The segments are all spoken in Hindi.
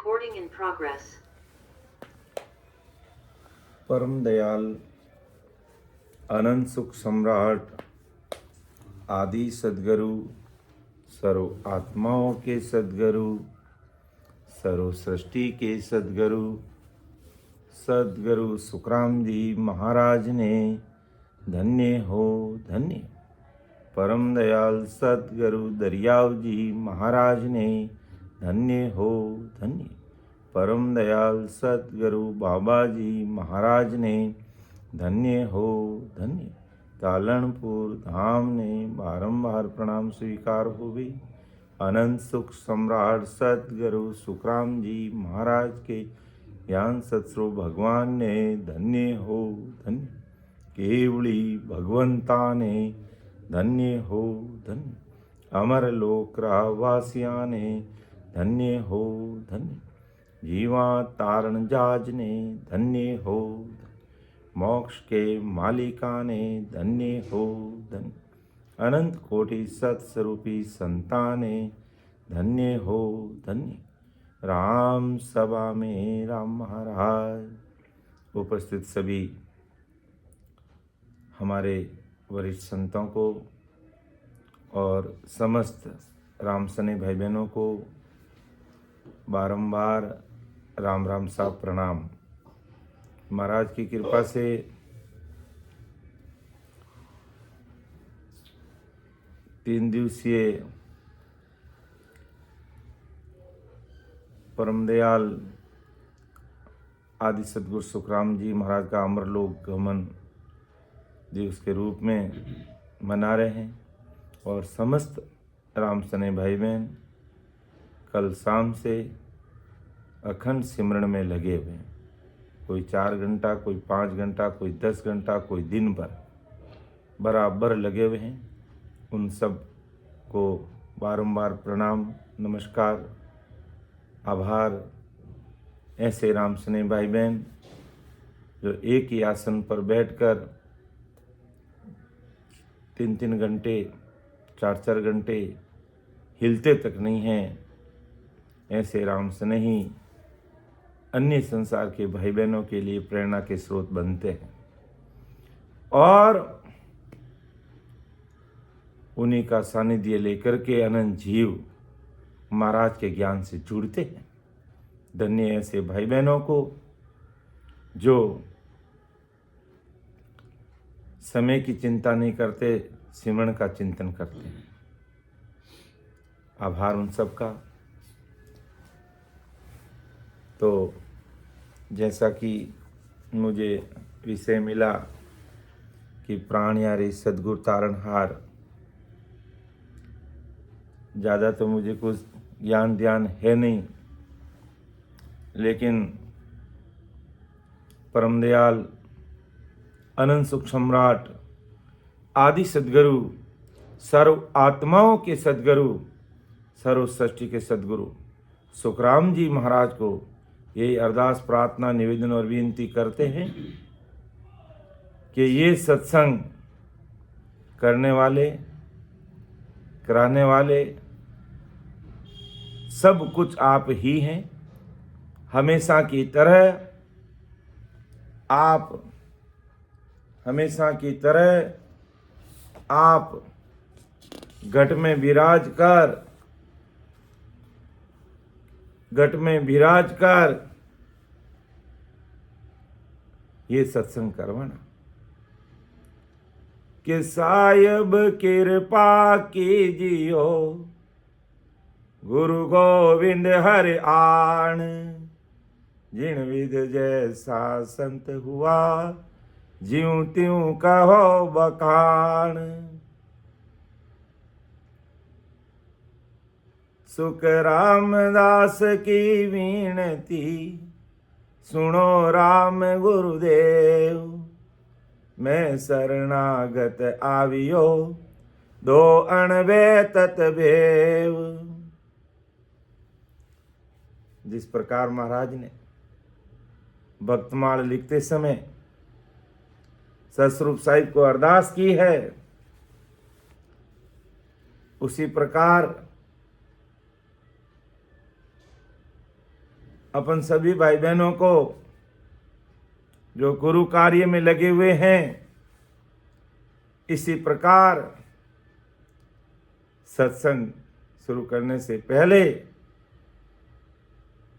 Recording in progress. परम दयाल अनंत सुख सम्राट आदि सद्गुरु सर्व आत्माओं के सद्गुरु सर्व सृष्टि के सद्गुरु सद्गुरु सुखराम जी महाराज ने धन्य हो धन्य। परम दयाल सद्गुरु दरियाव जी महाराज ने धन्य हो धन्य। परम दयाल सद्गुरु बाबा जी महाराज ने धन्य हो धन्य। तालनपुर धाम ने बारंबार प्रणाम स्वीकार होवे। अनंत सुख सम्राट सद्गुरु सुखराम जी महाराज के ज्ञान सत्सरो भगवान ने धन्य हो धन्य। केवली भगवंता ने धन्य हो धन्य। अमर लोक वासिया ने धन्य हो धन्य। जीवा तारण जाज ने धन्य हो। मोक्ष के मालिका ने धन्य हो धन्य। अनंत कोटि सत्स्वरूपी संताने धन्य हो धन्य। राम सभा में राम महाराज। उपस्थित सभी हमारे वरिष्ठ संतों को और समस्त राम सने भाई बहनों को बारंबार राम राम साहब प्रणाम। महाराज की कृपा से 3 दिवसीय परम दयाल आदि सद्गुरु सुखराम जी महाराज का अमरलोक गमन दिवस के रूप में मना रहे हैं और समस्त राम सने भाई बहन कल शाम से अखंड सिमरण में लगे हुए हैं। कोई 4 घंटा, कोई 5 घंटा, कोई 10 घंटा, कोई दिन भर बराबर लगे हुए हैं। उन सब को बारंबार प्रणाम नमस्कार आभार। ऐसे राम सने भाई बहन जो एक ही आसन पर बैठकर 3-3 घंटे 4-4 घंटे हिलते तक नहीं हैं, ऐसे राम स्नेही अन्य संसार के भाई बहनों के लिए प्रेरणा के स्रोत बनते हैं और उन्हीं का सानिध्य लेकर के अनंत जीव महाराज के ज्ञान से जुड़ते हैं। धन्य ऐसे भाई बहनों को जो समय की चिंता नहीं करते, सिमरण का चिंतन करते हैं। आभार उन सब का। तो जैसा कि मुझे विषय मिला कि प्राण यारे सद्गुरु तारणहार, ज़्यादा तो मुझे कुछ ज्ञान ध्यान है नहीं, लेकिन परम दयाल अनंत सुख सम्राट आदि सद्गुरु सर्व आत्माओं के सद्गुरु सर्व सृष्टि के सद्गुरु सुखराम जी महाराज को यही अरदास प्रार्थना निवेदन और विनती करते हैं कि ये सत्संग करने वाले कराने वाले सब कुछ आप ही हैं। हमेशा की तरह आप हमेशा की तरह आप घट में विराज कर ये सत्संग करवाना कि साहिब कृपा कीजियो गुरु गोविंद हरि आण। जिन विध जैसा संत हुआ ज्यों त्यों कहो बखान। सुख रामदास की विनती सुनो राम गुरुदेव। मैं शरणागत आवियो दो अणबे तत्वेव। जिस प्रकार महाराज ने भक्तमाल लिखते समय सतस्वरूप साहिब को अरदास की है, उसी प्रकार अपन सभी भाई बहनों को जो गुरु कार्य में लगे हुए हैं, इसी प्रकार सत्संग शुरू करने से पहले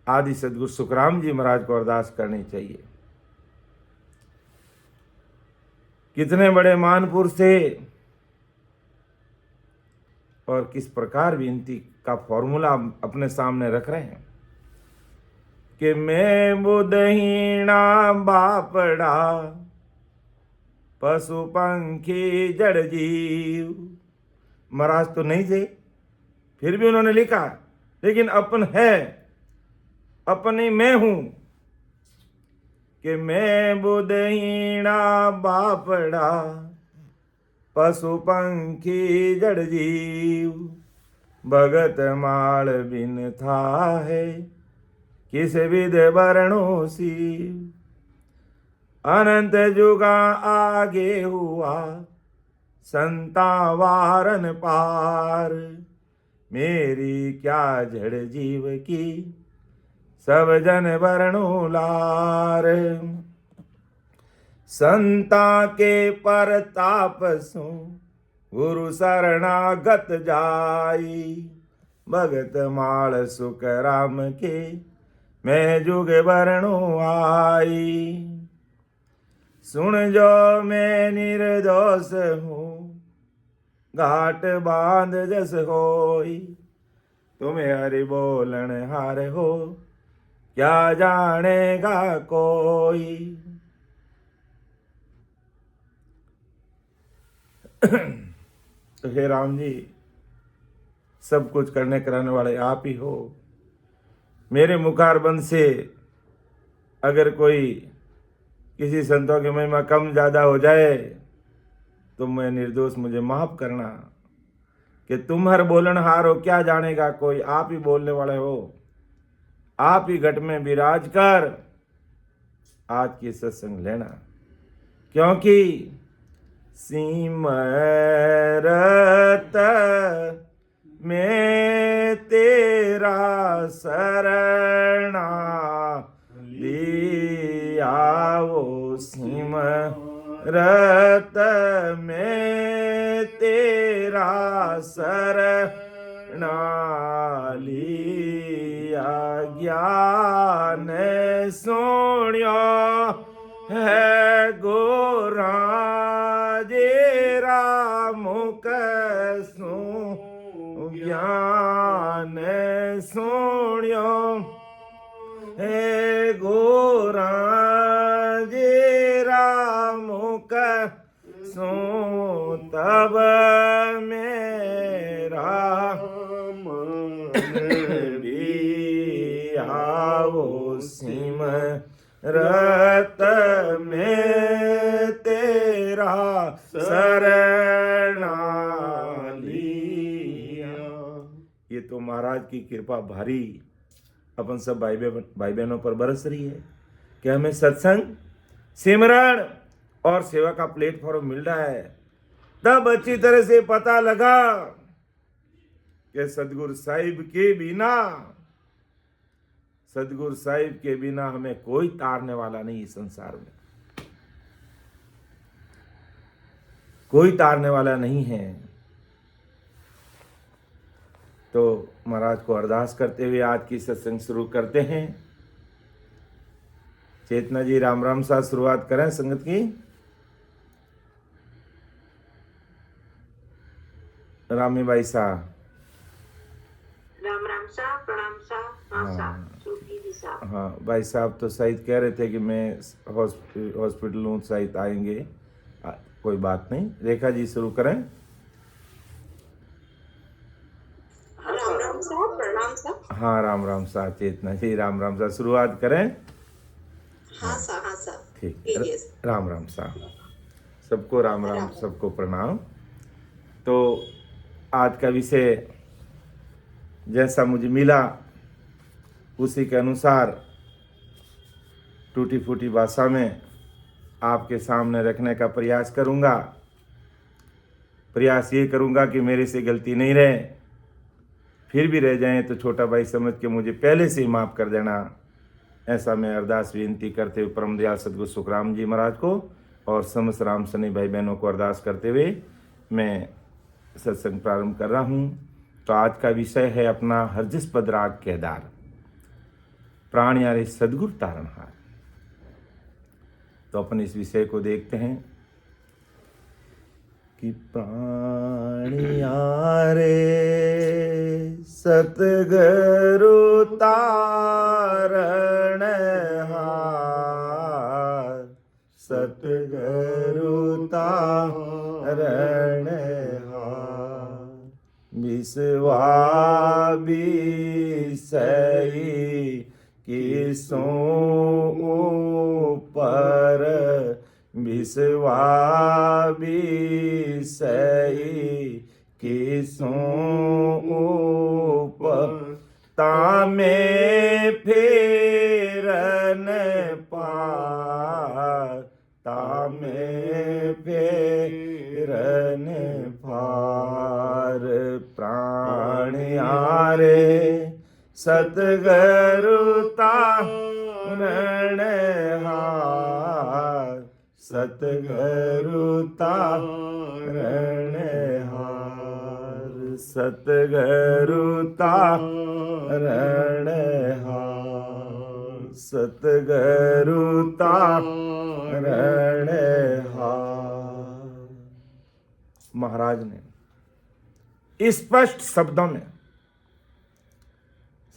आदि सदगुरु सुखराम जी महाराज को अरदास करनी चाहिए। कितने बड़े महापुरुष थे और किस प्रकार विनती का फॉर्मूला अपने सामने रख रहे हैं कि मैं बुधहीना बापड़ा पशु पंखी जड़ जीव। महाराज तो नहीं थे, फिर भी उन्होंने लिखा, लेकिन अपन है, अपनी मैं हूं कि मैं बुधहीना बापड़ा पशु पंखी जड़ जीव। भगत माल बिन था है किस विध वर्णो शिव। अनंत जुगा आगे हुआ संता वारन पार। मेरी क्या जड़ जीव की सब जन वर्णो लार। संता के परताप सो गुरु शरणागत जाई। भगत माल सुख राम के मैं जुग वर्णो आई। सुन जो मैं निर्दोष हूँ घाट बांध जस होई। तुम्हें हरि बोलन हार हो क्या जानेगा कोई। तो हे राम जी, सब कुछ करने कराने वाले आप ही हो। मेरे मुखारबंद से अगर कोई किसी संतों की महिमा कम ज़्यादा हो जाए तो मैं निर्दोष, मुझे माफ करना कि तुम हर बोलन हार हो क्या जानेगा कोई। आप ही बोलने वाले हो, आप ही घट में विराज कर आज की सत्संग लेना, क्योंकि सिमरत में तेरा शरणा लिया वो। सिमरत में तेरा शरणा लिया। ज्ञान सोनियो है गोरा जेरा मुख सो। ज्ञान सोनियो है गोरा जेरा मुख सो। तब मेरा मन भी आओ। सिमरत में तेरा शरणा लिया। ये तो महाराज की कृपा भारी अपन सब भाई बहनों पर बरस रही है कि हमें सत्संग, सिमरण और सेवा का प्लेटफॉर्म मिल रहा है। तब अच्छी तरह से पता लगा कि सदगुरु साहिब के बिना, सदगुरु साहिब के बिना हमें कोई तारने वाला नहीं। इस संसार में कोई तारने वाला नहीं है। तो महाराज को अरदास करते हुए आज की सत्संग शुरू करते हैं। चेतना जी राम राम साथ शुरुआत करें संगत की। रामी भाई साहब राम राम साहब, प्रणाम साहब, हाँ भाई साहब तो शायद कह रहे थे कि मैं हॉस्पिटल हूँ, शायद आएंगे। कोई बात नहीं। रेखा जी शुरू करें। राम राम साहब, प्रणाम साहब। हाँ राम राम साहब, चेतना जी राम राम साहब शुरुआत करें। हाँ साहब ठीक, राम राम साहब, सबको राम राम, सबको प्रणाम। तो आज का विषय जैसा मुझे मिला उसी के अनुसार टूटी फूटी भाषा में आपके सामने रखने का प्रयास करूंगा। प्रयास ये करूंगा कि मेरे से गलती नहीं रहे, फिर भी रह जाएं तो छोटा भाई समझ के मुझे पहले से ही माफ़ कर देना। ऐसा मैं अरदास विनती करते हुए परम दयाल सदगुरु सुखराम जी महाराज को और समस्त राम सने भाई बहनों को अरदास करते हुए मैं सत्संग प्रारंभ कर रहा हूँ। तो आज का विषय है अपना हरजिस पद राग केदार, प्राण यारे सदगुरु तारणहार। तो अपन इस विषय को देखते हैं कि प्राण यारे सतगुरु तारणहार, सतगुरु तारणहार। विश्वासई किसों ऊपर, विश्वासई किसों ऊपर, तामे फेरन पार, तामे फेरन पार। प्राण यारे सतगुरु तारणहार, सतगुरु तारणहार, सतगुरु तारणहार, सतगुरु तारणहार। महाराज ने स्पष्ट शब्दों में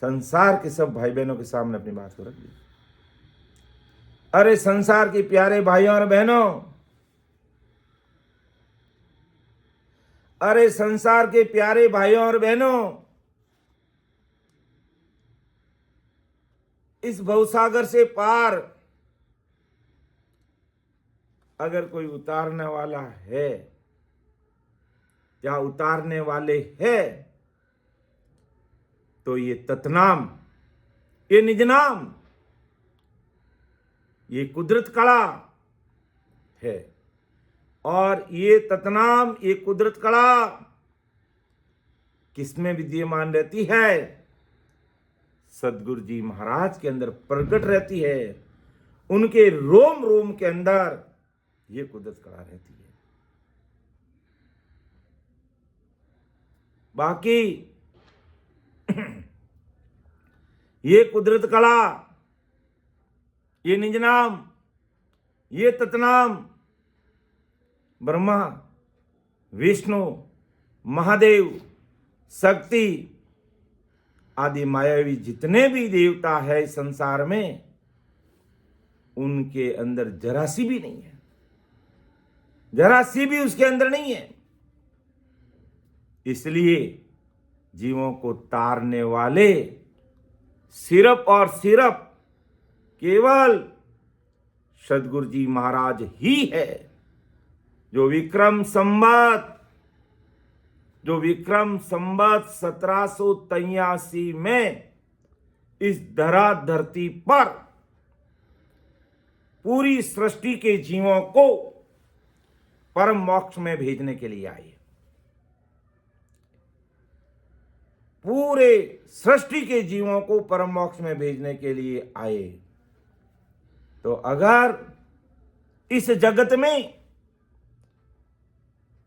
संसार के सब भाई बहनों के सामने अपनी बात को रख दी। अरे संसार के प्यारे भाइयों और बहनों, अरे संसार के प्यारे भाइयों और बहनों, इस भवसागर से पार अगर कोई उतारने वाला है या उतारने वाले हैं तो ये तत्नाम, ये निजनाम, ये कुदरत कला है। और ये तत्नाम, ये कुदरत कला किसमें विद्यमान रहती है? सदगुरु जी महाराज के अंदर प्रकट रहती है। उनके रोम रोम के अंदर ये कुदरत कला रहती है। बाकी ये कुदरत कला, ये निजनाम, ये तत्नाम ब्रह्मा, विष्णु, महादेव, शक्ति आदि मायावी जितने भी देवता है इस संसार में, उनके अंदर जरा सी भी नहीं है, जरा सी भी उसके अंदर नहीं है। इसलिए जीवों को तारने वाले सिर्फ और सिर्फ केवल सदगुरु जी महाराज ही है, जो विक्रम संवत 1783 में इस धरती पर पूरी सृष्टि के जीवों को परम मोक्ष में भेजने के लिए आए। पूरे सृष्टि के जीवों को परम मोक्ष में भेजने के लिए आए। तो अगर इस जगत में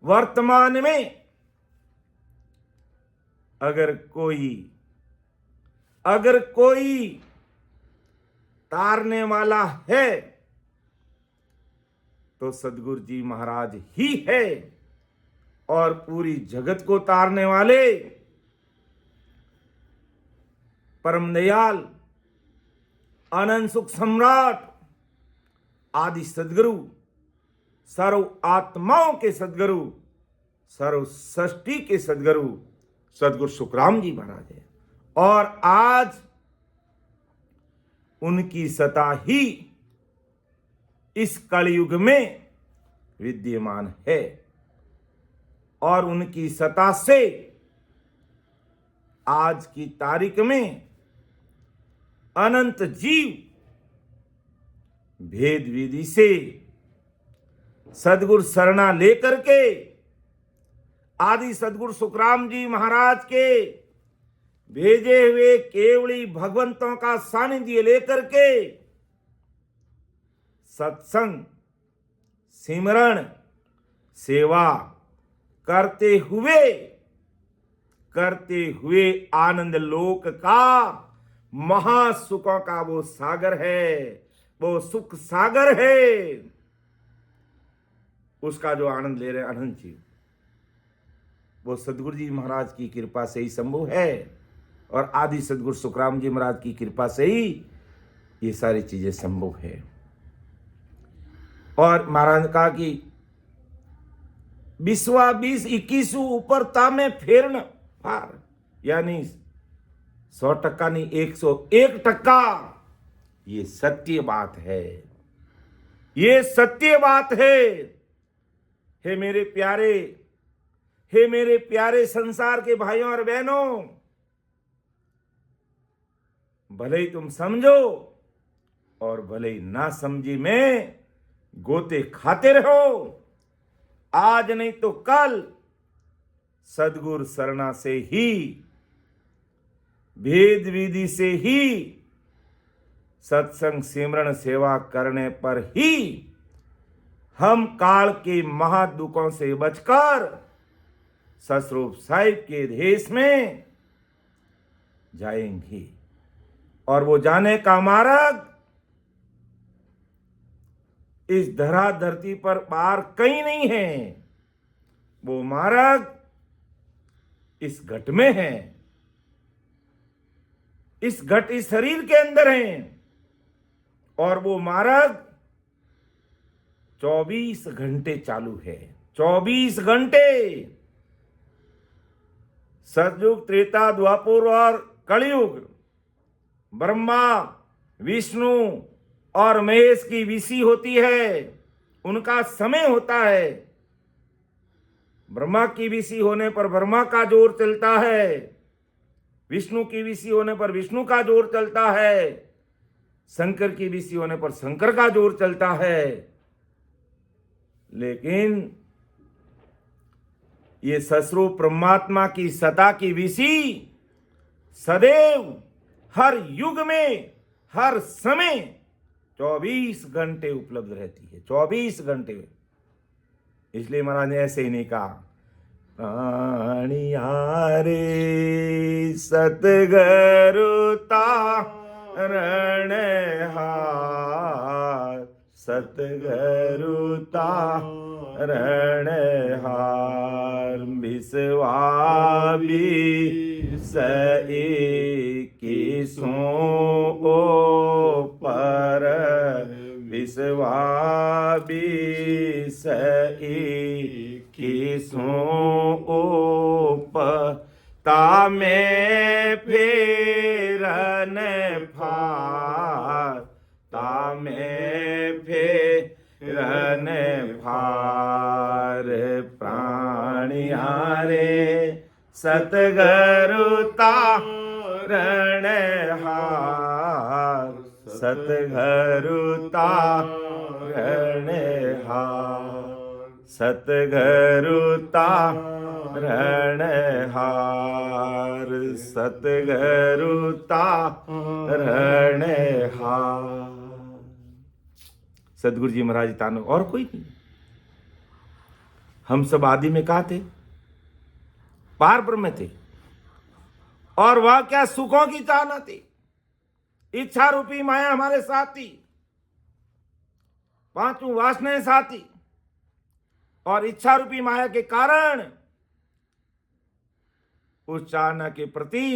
वर्तमान में अगर कोई तारने वाला है तो सदगुरु जी महाराज ही है। और पूरी जगत को तारने वाले परम दयाल आनंद सुख सम्राट आदि सदगुरु, सर्व आत्माओं के सदगुरु, सर्व सृष्टि के सदगुरु सदगुरु सुखराम जी महाराज है। और आज उनकी सत्ता ही इस कलयुग में विद्यमान है। और उनकी सत्ता से आज की तारीख में अनंत जीव भेद विधि से सदगुरु शरणा लेकर के आदि सदगुरु सुखराम जी महाराज के भेजे हुए केवली भगवंतों का सानिध्य लेकर के सत्संग, सिमरण, सेवा करते हुए आनंद लोक का महासुखों का वो सागर है, वो सुख सागर है, उसका जो आनंद ले रहे अनंत जी, वो सदगुरु जी महाराज की कृपा से ही संभव है और आदि सदगुरु सुखराम जी महाराज की कृपा से ही ये सारी चीजें संभव है। और महाराज ने कहा कि 20-21 ऊपर तामे फेरन फार, यानी 100% नहीं 101%। ये सत्य बात है, ये सत्य बात है। हे मेरे प्यारे संसार के भाइयों और बहनों, भले ही तुम समझो और भले ही ना समझी में गोते खाते रहो, आज नहीं तो कल सदगुरु शरणा से ही, भेद विधि से ही, सत्संग सिमरण सेवा करने पर ही हम काल के महादुखों से बचकर ससरूप साहिब के देश में जाएंगे। और वो जाने का मार्ग इस धरा धरती पर पार कहीं नहीं है, वो मार्ग इस घट में है, इस घट इस शरीर के अंदर है। और वो मार्ग 24 घंटे चालू है, 24 घंटे। सतयुग, त्रेता, द्वापर और कलयुग, ब्रह्मा, विष्णु और महेश की विसी होती है, उनका समय होता है। ब्रह्मा की विसी होने पर ब्रह्मा का जोर चलता है, विष्णु की विसी होने पर विष्णु का जोर चलता है, शंकर की विसी होने पर शंकर का जोर चलता है। लेकिन ये सस्वरूप परमात्मा की सता की विसी सदैव हर युग में हर समय 24 घंटे उपलब्ध रहती है, 24 घंटे। इसलिए महाराज ने ऐसे ही नहीं कहा, प्राणिया रे सतगुरु तारण हार, सतगुरु तारण हार, विश्वा भी सई की सो पर, विश्वा भी सई की सो पर, तामे फेरन फार, तामे फेरन फार, प्राणिया रे सतगुरु तारण हार, सतगुरु तारण हार, सतगुरु तारण हार, सतगुरु तारण हार। सदगुरु जी महाराज तानो, और कोई नहीं। हम सब आदि में कहा थे, पार ब्रह्म थे, और वह क्या सुखों की चाहना थी। इच्छा रूपी माया हमारे साथ थी, पांचों वासनाएं साथ थी, और इच्छा रूपी माया के कारण उस चाहना के प्रति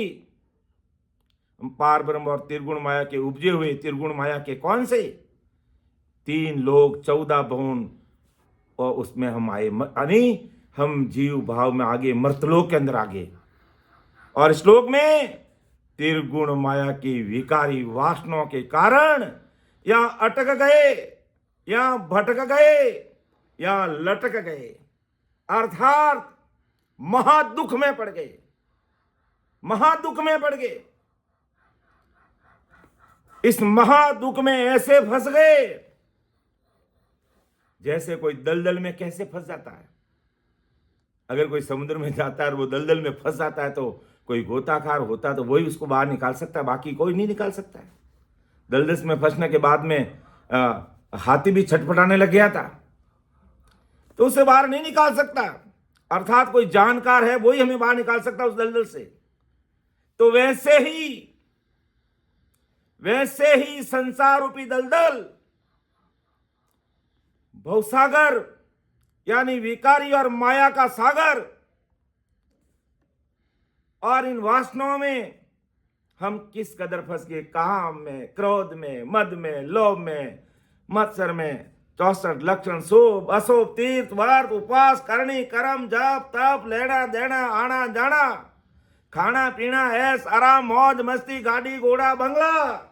पार ब्रह्म और त्रिगुण माया के उपजे हुए, त्रिगुण माया के कौन से 3 लोक 14 भुवन, और उसमें हम आए, यानी हम जीव भाव में आगे, मर्तलोक के अंदर आगे। और श्लोक में त्रिगुण माया की विकारी वासनाओं के कारण या अटक गए, या भटक गए, या लटक गए, अर्थात महादुख में पड़ गए, महादुख में पड़ गए। इस महादुख में ऐसे फंस गए जैसे कोई दलदल में कैसे फंस जाता है। अगर कोई समुद्र में जाता है और वो दलदल में फंस जाता है तो कोई गोताखार होता तो वही उसको बाहर निकाल सकता है, बाकी कोई नहीं निकाल सकता है। दलदल में फंसने के बाद में हाथी भी छटपटाने लग गया था, तो उसे बाहर नहीं निकाल सकता, अर्थात कोई जानकार है वही हमें बाहर निकाल सकता उस दलदल से। तो वैसे ही संसार रूपी दलदल, भवसागर यानी विकारी और माया का सागर, और इन वासनाओं में हम किस कदर फंस गए, काम में, क्रोध में, मद में, लोभ में, मत्सर में। 64 लक्षण शुभ अशुभ, तीर्थ व्रत उपवास करनी, कर्म जप तप, लेना देना, आना जाना, खाना पीना, ऐश आराम, मौज मस्ती, गाड़ी घोड़ा बंगला,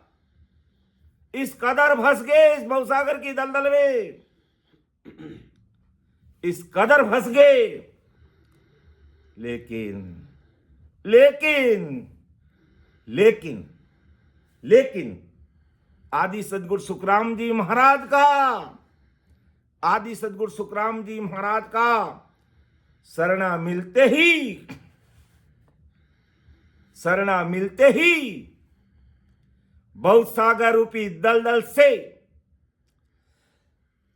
इस कदर फंस गए इस भवसागर की दलदल में, इस कदर फंस गए। लेकिन आदि सदगुरु सुखराम जी महाराज का शरणा मिलते ही भवसागर रूपी दलदल से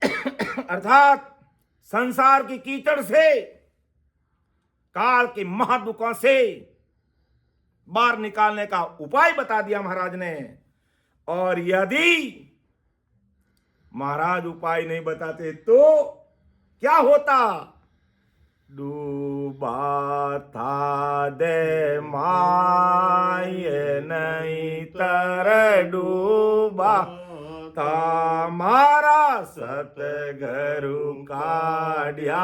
अर्थात संसार की कीचड़ से, काल के महादुखों से बाहर निकालने का उपाय बता दिया महाराज ने। और यदि महाराज उपाय नहीं बताते तो क्या होता? डूबा था दे माये नहीं तर डूबा था मारा सतगुरु काढ़िया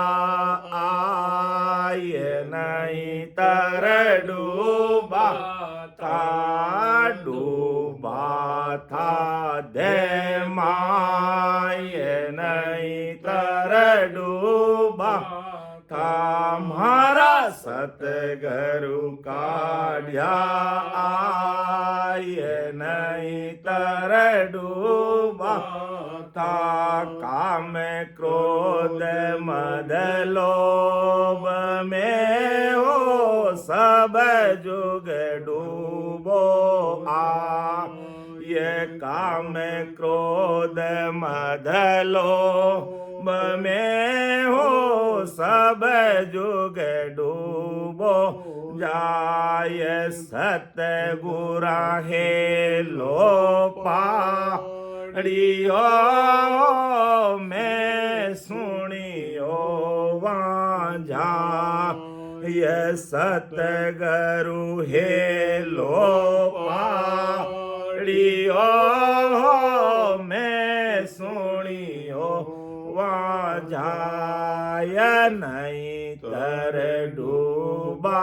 आये नहीं तर डूबा था दे माये नहीं तर डूबा था मारा सतगुरु काढ़िया आये नहीं तर डूबा था। काम क्रोध मद लोभ में हो सब जुग डूबो ये काम क्रोध मद लोभ में हो सब जुग डूबो जाय सतगुरा हे लो पाड़ियो मैं सुनियो वांझा ये सतगुरु हे लो पाड़ियो मैं सुनियो वांझा नहीं तर डूबा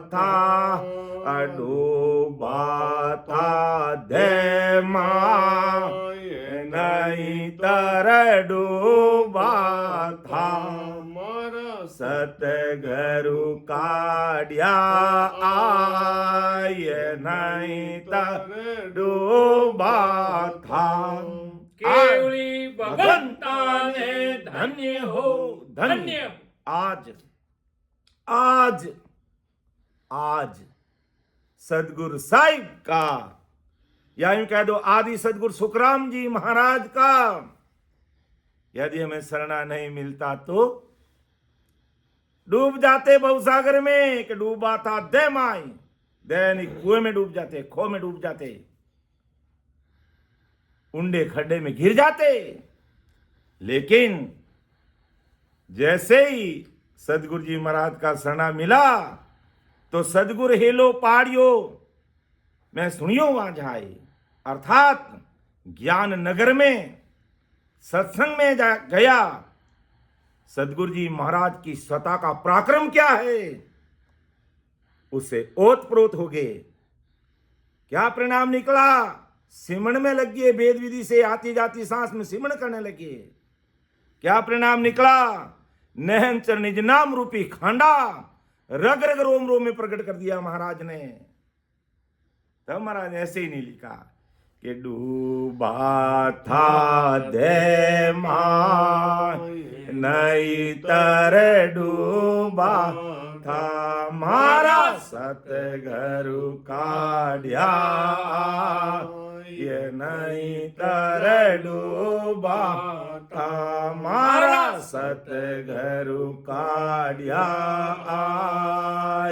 था दे माये नहीं तर डूबा था सतगुरु काढ़िया आये नहीं तर डूबा था। केवली भगवंता ने धन्य हो धन्य। आज सदगुरु साहिब का, या यूं कह दो आदि सदगुरु सुखराम जी महाराज का यदि हमें शरणा नहीं मिलता तो डूब जाते भवसागर में कि डूबा था दे माई, दैनिक कुएं में डूब जाते, खो में डूब जाते, उंडे खड्डे में गिर जाते। लेकिन जैसे ही सदगुरु जी महाराज का शरणा मिला तो सदगुरु हेलो पाड़ियो मैं सुनियो वांझाई, अर्थात ज्ञान नगर में सत्संग में गया। सदगुरु जी महाराज की स्वता का पराक्रम क्या है उसे ओतप्रोत हो गए। क्या परिणाम निकला? सिमरण में लग गए, वेद विधि से आती जाती सांस में सिमरण करने लगे। क्या परिणाम निकला? नहनचर निज नाम रूपी खांडा रग रग रोम रोम में प्रकट कर दिया महाराज ने। तब महाराज ने ऐसे ही नहीं लिखा कि डूबा था दे माय नहीं तर डूबा था मारा सतगुरु काढ़िया ये नहीं तर डूबा था मारा सतगुरु काढ़िया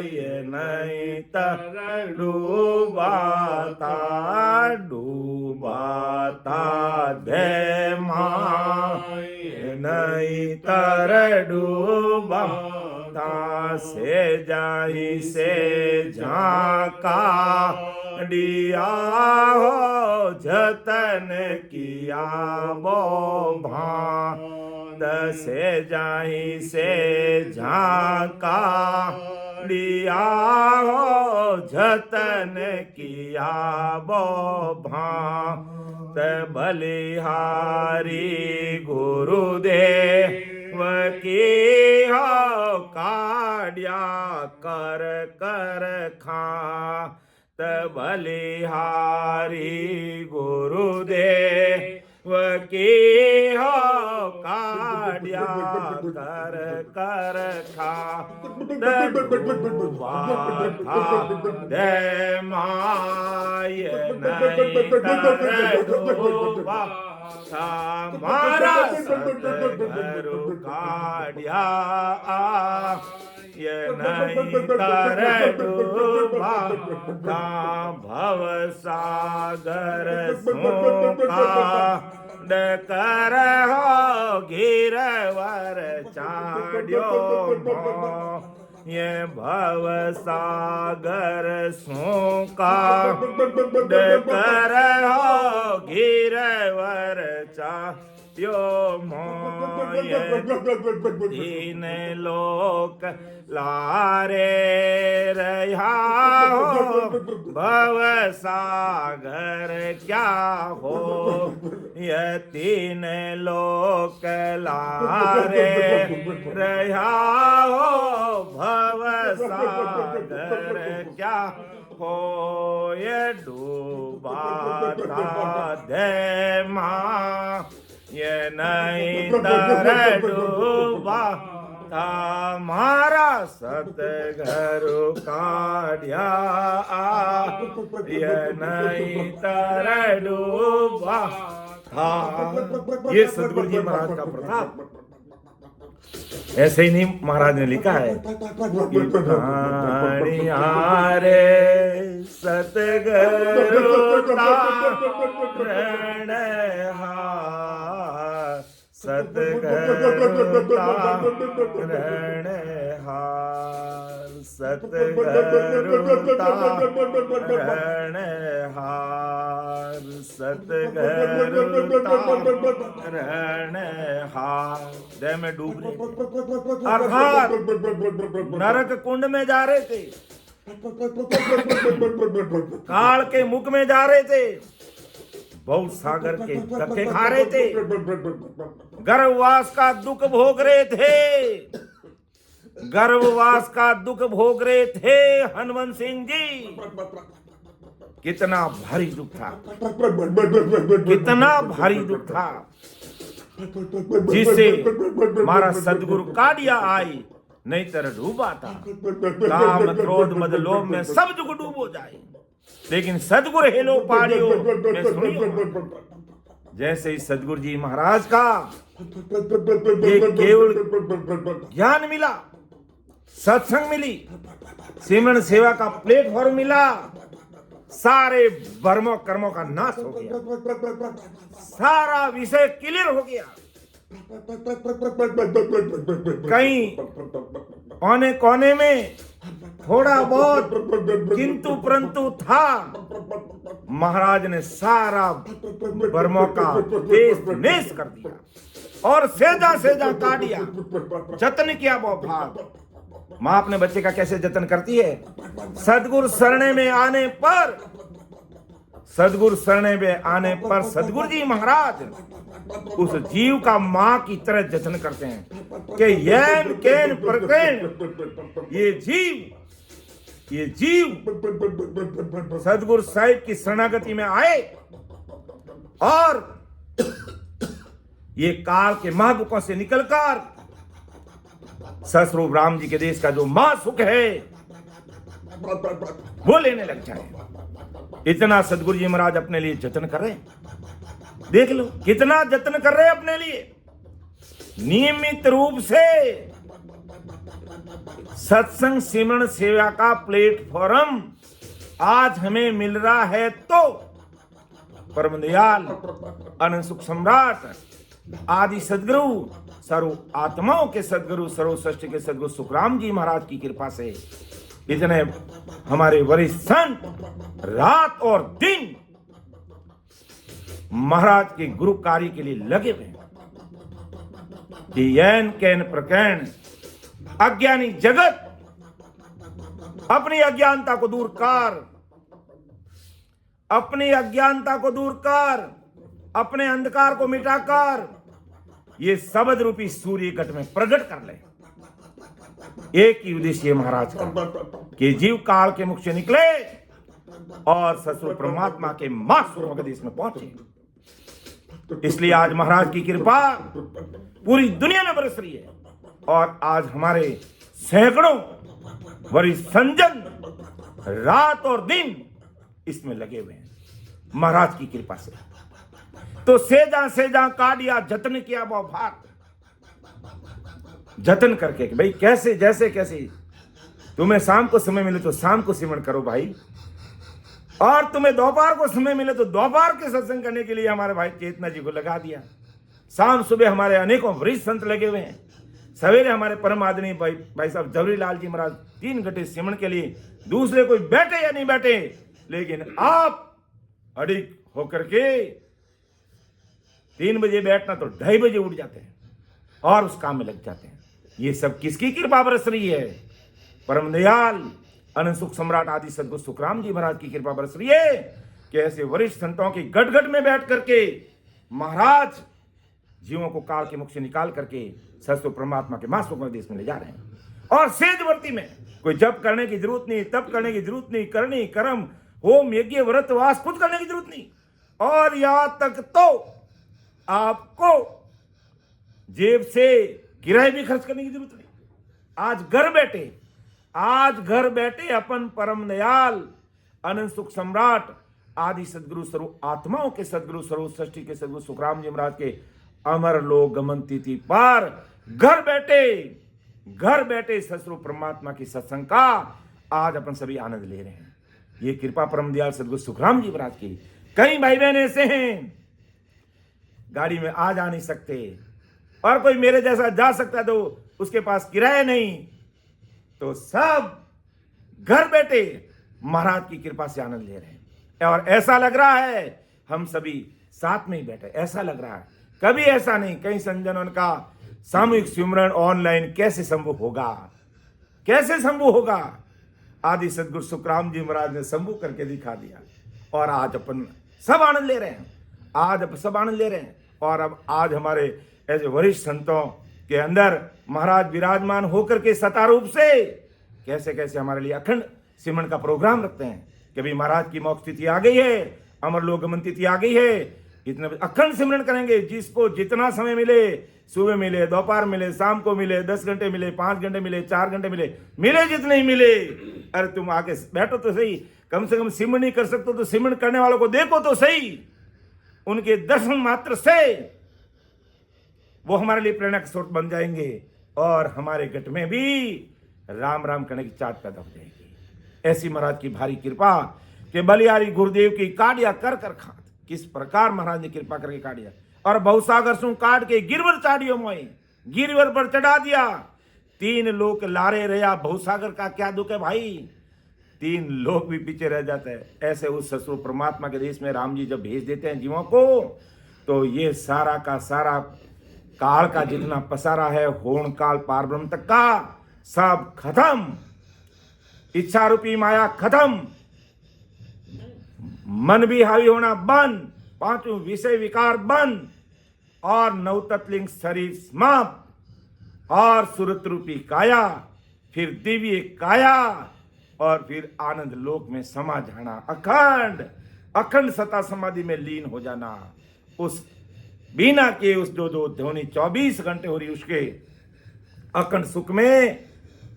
ये नहीं तर डूबा था दे माँ ये नहीं तर डूबा था से जाई से झांका दिया हो जतन किया वो भांत से जाई से झांका दिया हो जतन किया वो भांत बलिहारी गुरुदेव की हो काढ़िया कर कर खा बलिहारी गुरुदेव की हो काढ़िया कर कर खा दे माय नहीं कर डूबा था मारा सतगुरु काढ़िया ये नहीं तर डूबा था भव सागर सूखा कर हो गिरवर चाड्यो ये भव सागर सूखा कर हो गिरवर चाड्यो मोय तीन लोक लारे रहा हो भव सागर क्या हो ये तीन लोक लारे रहा हो भव सागर क्या हो ये डूबा था दे माँ ये नहीं तर डूबा था मारा सतगुरु काढ़िया ये नहीं तर डूबा था। ये सतगुरु जी महाराज का प्रताप। ऐसे ही नहीं महाराज ने लिखा है काढ़िया रे सतगुरु तारण सतगुरु तारण हार सतगुरु तारण हार सतगुरु तारण हार दे में डूब रहे अर्थात नरक कुंड में जा रहे थे, काल के मुख में जा रहे थे, बहुत सागर के धक्के खा रहे थे, गर्भवास का दुख भोग रहे थे, गर्भवास का दुख भोग रहे थे हनुमान सिंह जी। कितना भारी दुख था, कितना भारी दुख था, जिससे हमारा सदगुरु काढ़िया आई नहीं तर डूबा था। काम क्रोध मद लोभ में सब जुग डूबो जाए, लेकिन सदगुरु हेलो पाड़ियो में सुनियो। जैसे ही सदगुरु जी महाराज का ये केवल ज्ञान मिला, सत्संग मिली, सिमरन सेवा का प्लेटफॉर्म मिला, सारे भ्रमों कर्मों का नाश हो गया, सारा विषय क्लियर हो गया। कहीं कोने कोने में थोड़ा बहुत किंतु परंतु था, महाराज ने सारा भ्रमों का देश नेश कर दिया और सेजा सेजा काढ़िया, जतन किया वो भाग। माँ अपने बच्चे का कैसे जतन करती है? सदगुरु शरण में आने पर, सदगुरु शरण में आने पर सदगुरु जी महाराज उस जीव का माँ की तरह जतन करते हैं कि यैन केन प्रकेन ये जीव सदगुरु साहिब की शरणागति में आए और ये काल के महादुखों से निकलकर सस्वरूप राम जी के देश का जो महासुख है वो लेने लग जाए। इतना सदगुरु जी महाराज अपने लिए जतन कर रहे हैं। देख लो कितना जतन कर रहे हैं अपने लिए। नियमित रूप से सत्संग सिमरन सेवा का प्लेटफॉर्म आज हमें मिल रहा है, तो परम दयाल अनंत सुख सम्राट आदि सदगुरु सर्व आत्माओं के सदगुरु सर्व सृष्टि के सदगुरु सुखराम जी महाराज की कृपा से इतने हमारे वरिष्ठ संत रात और दिन महाराज के गुरु कार्य के लिए लगे हुए हैं कि यैन कैन प्रकरण अज्ञानी जगत अपनी अज्ञानता को दूर कर, अपनी अज्ञानता को दूर कर, अपने अंधकार को मिटाकर ये शब्द रूपी सूर्य घट में प्रकट कर ले। एक ही उद्देश्य महाराज का कि जीव काल के मुख से निकले और ससुर परमात्मा के महासुरों के देश में पहुंचे। इसलिए आज महाराज की कृपा पूरी दुनिया में बरस रही है और आज हमारे सैकड़ों वरिष्ठ संजन रात और दिन इसमें लगे हुए हैं महाराज की कृपा से। तो सेजा काटिया जतन किया वो भाग, जतन करके कि भाई कैसे जैसे कैसे तुम्हें शाम को समय मिले तो शाम को सिमरन करो भाई, और तुम्हें दोपहर को समय मिले तो दोपहर के सत्संग करने के लिए हमारे भाई चेतना जी को लगा दिया। शाम सुबह हमारे अनेकों वरिष्ठ संत लगे हुए हैं। सवेरे हमारे परम आदरणीय भाई साहब जवहरी लाल जी महाराज 3 घंटे सिमरन के लिए, दूसरे कोई बैठे या नहीं बैठे, लेकिन आप अडिग होकर के 3 बजे बैठना तो 2:30 बजे उठ जाते हैं और उस काम में लग जाते हैं। ये सब किसकी कृपा बरस रही है? परम दयाल अनंत सुख सम्राट आदि सदगुरु सुखराम जी महाराज की कृपा बरस रही है कि ऐसे वरिष्ठ संतों की गट गट में बैठ करके महाराज जीवों को काल के मुख से निकाल करके सत्य परमात्मा के महासुख देश में ले जा रहे हैं। और सेजवर्ती में कोई जप करने की जरूरत नहीं, तप करने की जरूरत नहीं, करनी कर्म होम यज्ञ व्रत वास कुछ करने की जरूरत नहीं, और यहां तक तो आपको जेब से किराए भी खर्च करने की जरूरत नहीं। आज घर बैठे अपन परम दयाल अनंत सुख सम्राट आदि सदगुरु सर्व आत्माओं के सदगुरु सर्व सृष्टि के सदगुरु सुखराम जी महाराज के अमर लोक गमन तिथि पर घर बैठे सतस्वरूप परमात्मा की सत्संग का आज अपन सभी आनंद ले रहे हैं। ये कृपा परम दयाल सदगुरु सुखराम जी महाराज की। कई भाई बहन ऐसे हैं गाड़ी में आ जा नहीं सकते, और कोई मेरे जैसा जा सकता तो उसके पास किराया नहीं, तो सब घर बैठे महाराज की कृपा से आनंद ले रहे हैं। और ऐसा लग रहा है हम सभी साथ में ही बैठे, ऐसा लग रहा है। कभी ऐसा नहीं, कई संजनों का सामूहिक सिमरन ऑनलाइन कैसे संभव होगा? आदि सदगुरु सुखराम जी महाराज ने संभव करके दिखा दिया, और आज अपन सब आनंद ले रहे हैं। और अब आज हमारे ऐसे वरिष्ठ संतों के अंदर महाराज विराजमान होकर के सतारूप से कैसे कैसे हमारे लिए अखंड सिमरन का प्रोग्राम रखते हैं कि भाई महाराज की मोक्ष तिथि आ गई है, अमर लोक गमन तिथि आ गई है, इतने अखंड सिमरन करेंगे। जिसको जितना समय मिले, सुबह मिले, दोपहर मिले, शाम को मिले, 10 घंटे मिले, 5 घंटे मिले, 4 घंटे मिले जितने ही मिले, अरे तुम आके बैठो तो सही, कम से कम सिमरन नहीं कर सकते तो सिमरन करने वालों को देखो तो सही। उनके दर्शन मात्र से वो हमारे लिए प्रेरणा का स्रोत बन जाएंगे, और हमारे गट में भी राम राम करने की चाहत पैदा हो जाएगी। ऐसी महाराज की भारी कृपा कि बलियारी गुरुदेव की काटिया कर खात, किस प्रकार महाराज ने कृपा करके काटिया, और बहुसागर सु काट के गिरवर चाड़ियो मोई, गिरवर पर चढ़ा दिया। 3 लोग लारे रहा, बहुसागर का क्या दुख है भाई, 3 लोग भी पीछे रह जाते हैं। ऐसे उस ससुर परमात्मा के देश में राम जी जब भेज देते हैं जीवों को, तो ये सारा का सारा काल का जितना पसारा है, होण काल पार ब्रह्म तक का सब खत्म, इच्छा रूपी माया खत्म, मन भी हावी होना बंद, 5 विषय विकार बंद, और नवतत्लिंग शरीर समाप्त, और सुरत रूपी काया, फिर दिव्य काया, और फिर आनंद लोक में समा जाना, अखंड सता समाधि में लीन हो जाना। उस बिना के उस जो ध्वनि 24 घंटे हो रही उसके अखंड सुख में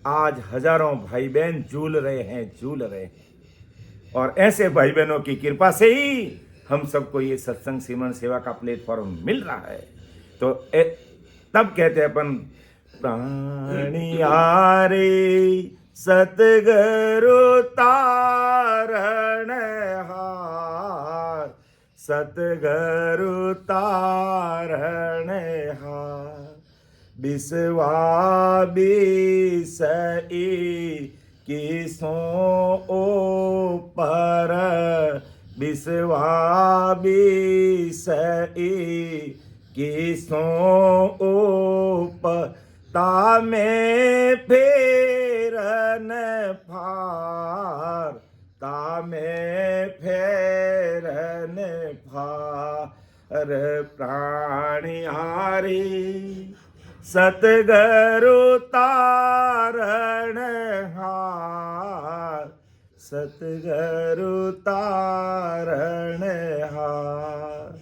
आज हजारों भाई बहन झूल रहे हैं। और ऐसे भाई बहनों की कृपा से ही हम सबको ये सत्संग सिमरन सेवा का प्लेटफॉर्म मिल रहा है। तो तब कहते हैं अपन, प्राणियारे सतगुरु तारण हार, सतगुरु तारण हार, बिसवा बिसई किसों ऊपर, बिसवा बिसई किसों ऊपर, तामे फेरन फार, तामे फेरन फार, प्राणियारे सतगुरु तारण हार, सतगुरु तारण हार,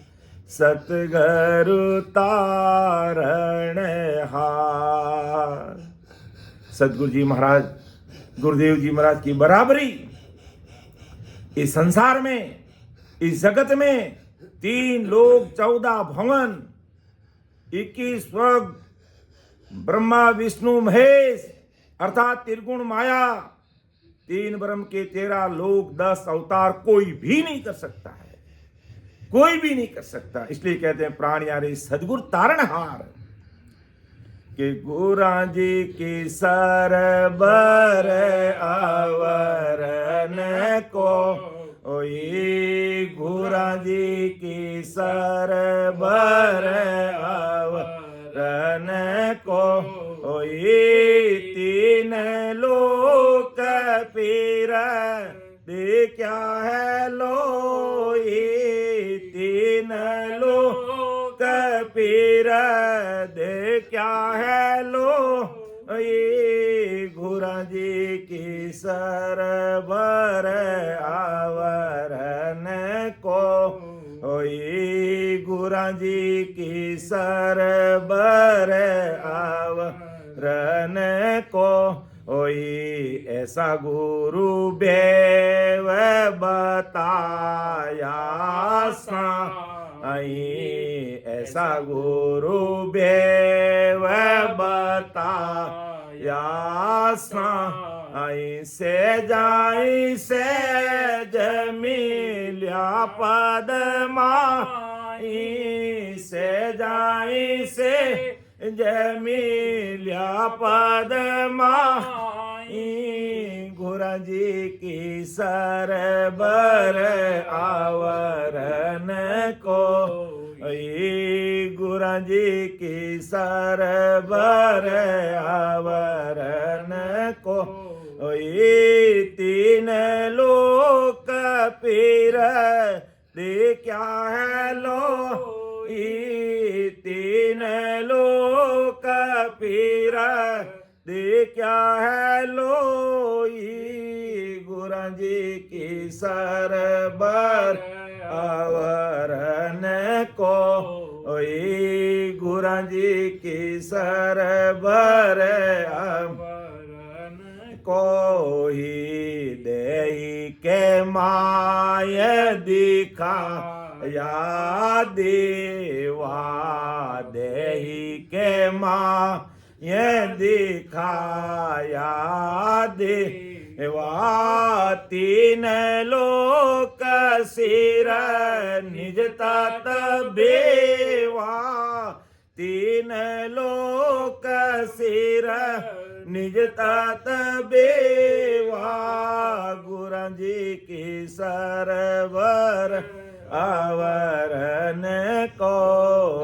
सतगुरु तारण हार। सतगुरु जी महाराज, गुरुदेव जी महाराज की बराबरी इस संसार में, इस जगत में 3 लोक 14 भवन 21 स्वर्ग, ब्रह्मा विष्णु महेश अर्थात त्रिगुण माया, 3 ब्रह्म के 13 लोक 10 अवतार कोई भी नहीं कर सकता है, कोई भी नहीं कर सकता। इसलिए कहते हैं प्राणियारे सदगुरु तारणहार, कि गुरा जी की सरबर आवरण को, ओई गुरा जी की सरबर आवरण को, ओई 3 लोक पीर दे क्या है लोई, 3 लोक पीर दे क्या है लोई, गुरा जी की सरबर आवरण को, ओई गुरा जी की सरबर आवरण को, ओई ऐसा गुरु बेव बताया साई, ऐसा गुरु बेव बताया साई, से जाई से जमिल्या पदमाई, से जाई से जमिल्या पदमाई, गुरा जी की सरबर आवरण को, गुरा जी की सरबर आवरण को, 3 लोक पीर दे क्या है लोई, 3 लोक पीर दे क्या है लोई, गुरा जी की सरबर आवरण को, ओई गुरा जी की सरबर आवरण को, ही देई के माय दिखा या देवा, देही के माय दिखाया देवा, 3 लोक सिर निज तात बेवा, 3 लोक सिर निज तात बेवा, गुरा जी की सरबर आवरण को,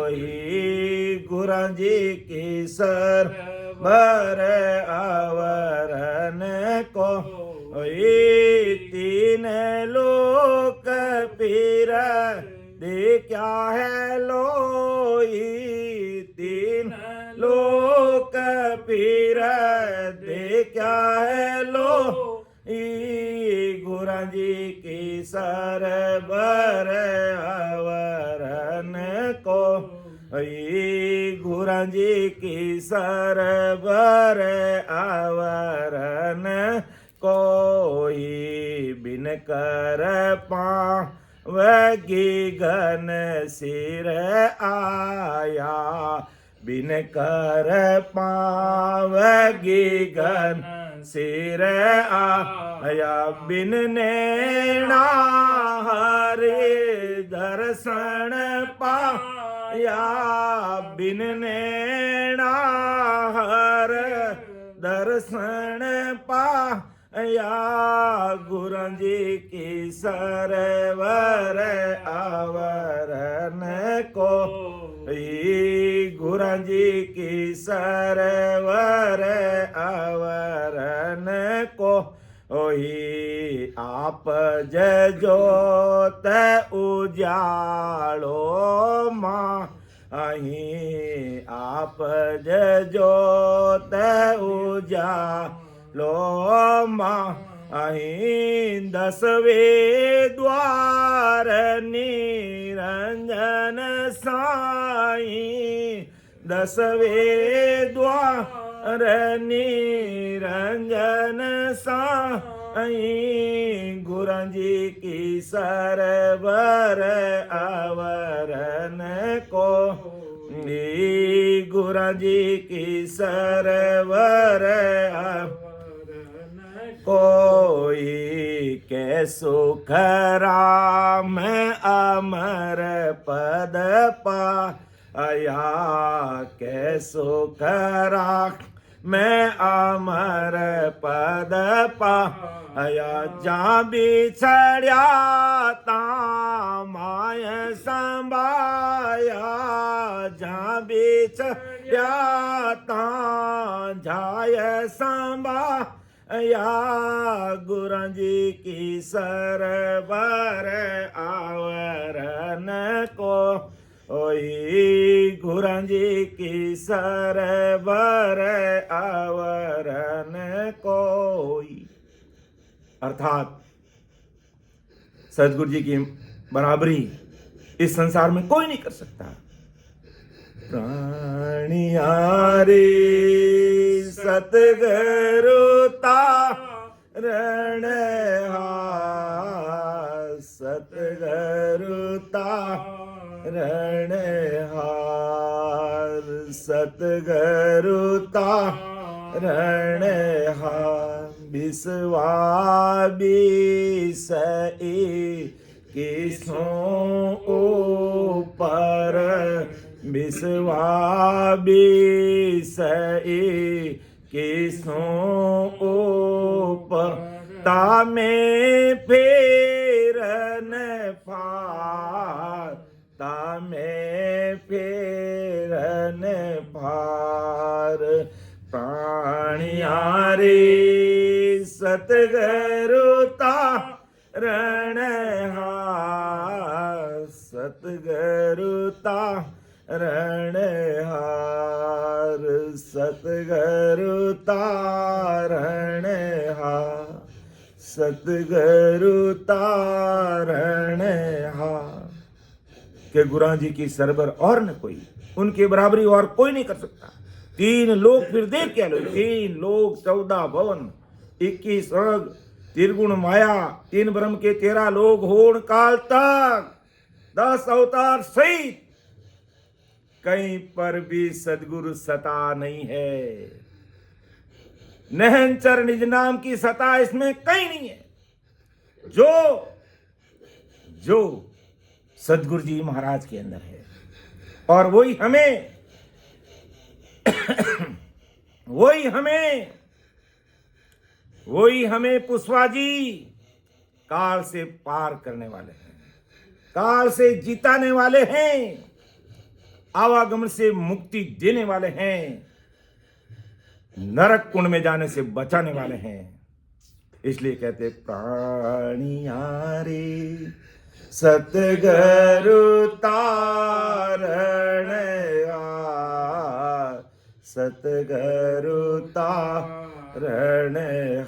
ही गुरा जी की सरबर आवरण को, 3 लोक पीर दे क्या है लोई, 3 लोक पीर दे क्या है लोई, गुरा जी की सरबर आवरण को, गुरा जी की सरबर आवरण कोई बिन कर पावगी घन सिर आया बिन कर पावगी घन सिर आया बिन नैना हरि दर्शन पाया बिन नैना हर दर्शन पाया गुरु जी की सरवर आवरण को गुरु जी की सरवर आवरण को ओही आप जोत उजालो माँ अहीं आप जोत उजालो माँ अहीं 10वें द्वार निरंजन साईं 10वें द्वार निरंजन साईं गुरु जी की सरवर आवरण को गुरु जी की सरवर कोई के सुख राम अमर पद पाया के सुख राम मैं अमर पद पाया जा बिछड़िया ता माय संभाया जा बिछड़िया ता जाय संभाया गुरु जी की सरवर आवरण को ओई गुरु जी की सरवर आवरण कोई अर्थात सदगुरु जी की बराबरी इस संसार में कोई नहीं कर सकता। प्राणिया रे सतगुरु तारण हार सतगुरु तारण हार सतगुरु तारण हार बिस्वा बिसई किसों ऊपर बिस्वा बिसई किसों ऊपर तामे फेरन फार तामे फेरन फार प्राणिया रे सतगुरु तारण हार सतगुरु तारण हार सतगुरु तारण हार सतगुरु तारण हार के गुरु जी की सरबर और न कोई उनके बराबरी और कोई नहीं कर सकता। 3 लोक फिर देख क्या लो 3 लोक 14 भवन 21 स्वर्ग त्रिगुण माया 3 ब्रह्म के 13 लोक होण काल तक 10 अवतार सहित कहीं पर भी सदगुरु सता नहीं है। नहनचर निज नाम की सता इसमें कहीं नहीं है। जो सदगुरु जी महाराज के अंदर है और वही हमें पुष्पा जी काल से पार करने वाले हैं, काल से जिताने वाले हैं, आवागमन से मुक्ति देने वाले हैं, नरक कुंड में जाने से बचाने वाले हैं। इसलिए कहते प्राणिया रे सतगुरु तारण हार सतगुरु तारण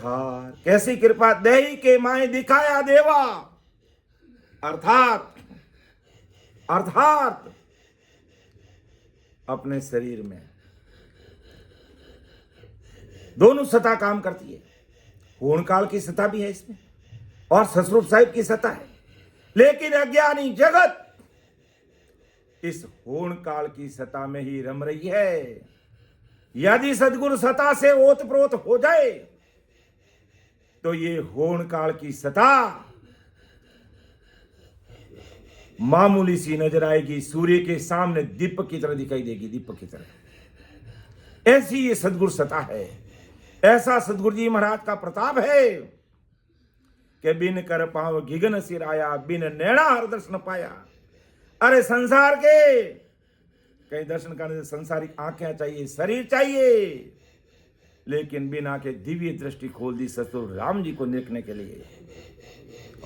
हार। कैसी कृपा देही के माए दिखाया देवा। अर्थात अपने शरीर में। दोनों सत्ता काम करती है, पूर्ण काल की सत्ता भी है इसमें और ससरूप साहिब की सत्ता है। लेकिन अज्ञानी जगत इस पूर्ण काल की सत्ता में ही रम रही है। यदि सदगुरु सत्ता से ओतप्रोत हो जाए तो ये होण काल की सत्ता मामूली सी नजर आएगी, सूर्य के सामने दीपक की तरह दिखाई देगी, दीपक की तरह। ऐसी ये सदगुरु सत्ता है। ऐसा सदगुरु जी महाराज का प्रताप है कि बिन कर पाव घिगन सिराया, बिन नैना हर दर्शन पाया। अरे संसार के कहीं दर्शन करने से संसारिक आंखें चाहिए, शरीर चाहिए, लेकिन बिना के दिव्य दृष्टि खोल दी ससुर राम जी को देखने के लिए।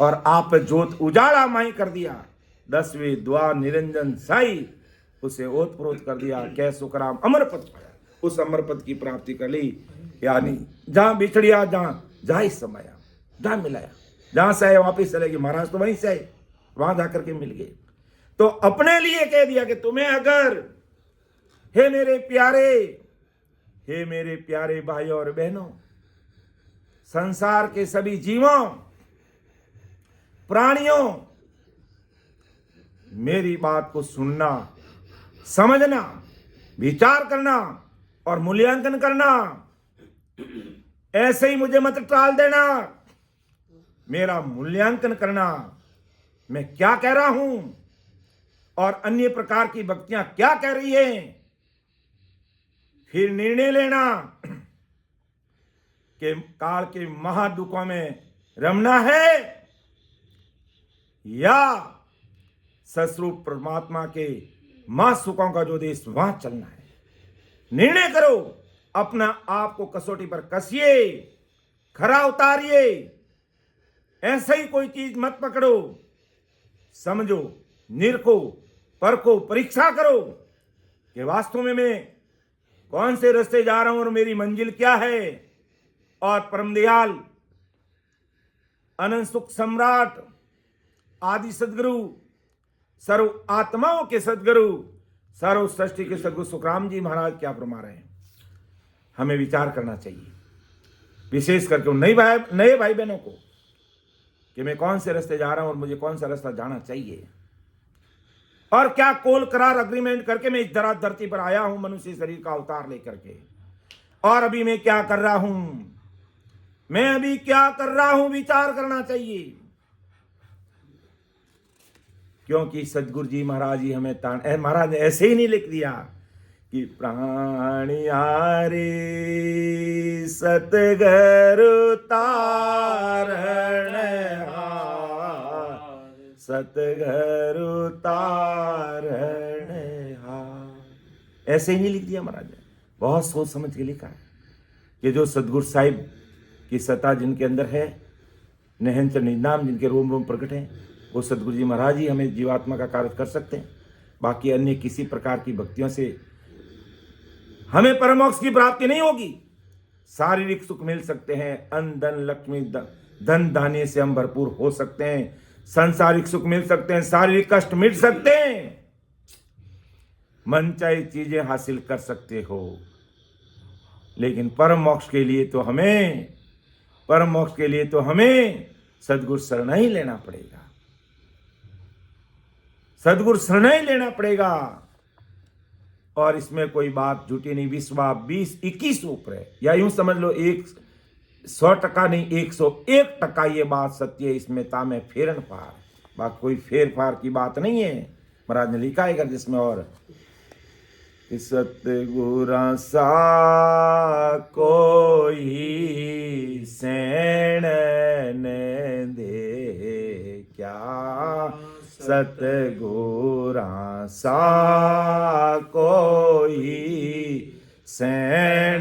और आप ज्योत उजाला माही कर दिया, 10वें द्वार निरंजन साई, उसे ओतप्रोत कर दिया। कै सुखराम अमर पद पाया, उस अमर पद की प्राप्ति कर ली। यानी जहां बिछड़िया जहां जा ही समाया, जहां मिलाया, जहां से आए वापिस चलेगी। महाराज तो वहीं से आए, वहां जाकर के मिल गए। तो अपने लिए कह दिया कि तुम्हें अगर, हे मेरे प्यारे भाई और बहनों, संसार के सभी जीवों प्राणियों, मेरी बात को सुनना, समझना, विचार करना और मूल्यांकन करना। ऐसे ही मुझे मत टाल देना, मेरा मूल्यांकन करना, मैं क्या कह रहा हूं और अन्य प्रकार की भक्तियां क्या कह रही हैं। फिर निर्णय लेना कि काल के महादुखों में रमना है या सस्वरूप परमात्मा के महासुखों का जो देश वहां चलना है। निर्णय करो, अपना आप को कसौटी पर कसिए, खरा उतारिए। ऐसे ही कोई चीज मत पकड़ो, समझो, निरखो, परखो, परीक्षा करो कि वास्तव में मैं कौन से रास्ते जा रहा हूं और मेरी मंजिल क्या है। और परमदयाल अनंत सुख सम्राट आदि सदगुरु, सर्व आत्माओं के सदगुरु, सर्व सृष्टि के सदगुरु सुखराम जी महाराज क्या फरमा रहे हैं, हमें विचार करना चाहिए। विशेष करके उन नए भाई बहनों को कि मैं कौन से रास्ते जा रहा हूं और मुझे कौन सा रास्ता जाना चाहिए। और क्या कोल करार अग्रीमेंट करके मैं इस धरती पर आया हूं मनुष्य शरीर का अवतार लेकर के। और अभी मैं क्या कर रहा हूं, मैं अभी क्या कर रहा हूं, विचार करना चाहिए। क्योंकि सदगुरु जी महाराज जी हमें महाराज ने ऐसे ही नहीं लिख दिया कि प्राणियारे सतगुरु तारण हार, सतगुरु तारण हार। ऐसे ही नहीं लिख दिया महाराज ने, बहुत सोच समझ के लिखा है कि जो सदगुरु साहिब की सत्ता जिनके अंदर है, निहंच निनाम जिनके रोम रोम प्रकट है, वो सदगुरु जी महाराज ही हमें जीवात्मा का कार्य कर सकते हैं। बाकी अन्य किसी प्रकार की भक्तियों से हमें परमोक्ष की प्राप्ति नहीं होगी। शारीरिक सुख मिल सकते हैं, अन्न धन लक्ष्मी धन धान्य से हम भरपूर हो सकते हैं, सांसारिक सुख मिल सकते हैं, शारीरिक कष्ट मिट सकते हैं, मन चाहे चीजें हासिल कर सकते हो। लेकिन परम मोक्ष के लिए तो हमें सदगुरु शरण ही लेना पड़ेगा, सदगुरु शरण ही लेना पड़ेगा। और इसमें कोई बात झूठी नहीं, 20-21 ऊपर है, या यूं समझ लो 100% नहीं 101% ये बात सत्य है। इसमें तामे फेरन पार, बात कोई फेर फार की बात नहीं है। महाराज ने लिखा है जिसमें और सतगुरा सा कोई सैण ने दे क्या, सतगुरा सा कोई सैण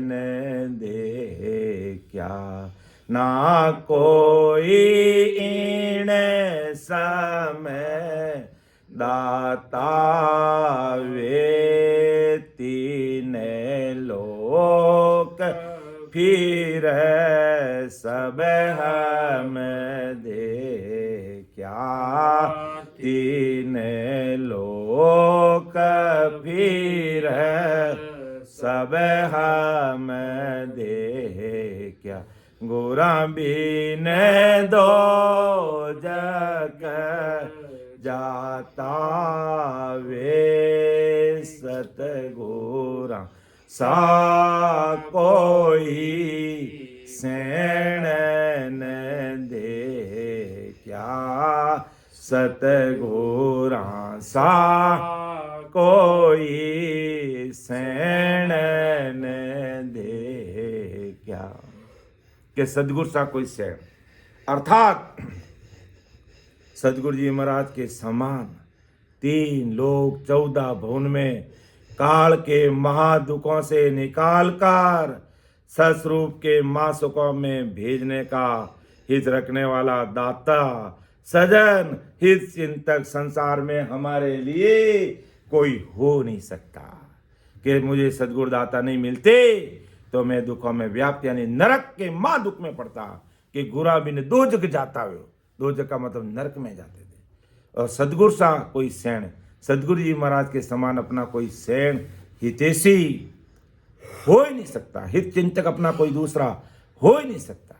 ने दे क्या, ना कोई इन समय दाता वे तीने लोक फिर सब हम दे क्या, तीने लोक फिर दो जग जाता वे सतगुरा सा कोई सैण न दे क्या सतगुरा सा कोई सैण न दे क्या कि सदगुरु सा कोई सैण, अर्थात सदगुरु जी महाराज के समान 3 लोक 14 भुवन में काल के महादुखों से निकालकर सस्वरूप के मासुकों में भेजने का हित रखने वाला दाता सजन हित चिंतक संसार में हमारे लिए कोई हो नहीं सकता। कि मुझे सदगुरु दाता नहीं मिलते तो मैं दुखों में व्याप्त यानी नरक के महादुख में पड़ता कि गुरा बिन दोजक जाता हो। दोजक का मतलब नरक में जाते थे। और सदगुरु सा कोई सैण, सदगुरु जी महाराज के समान अपना कोई सैण हितैषी हो ही नहीं सकता, हित चिंतक अपना कोई दूसरा हो ही नहीं सकता।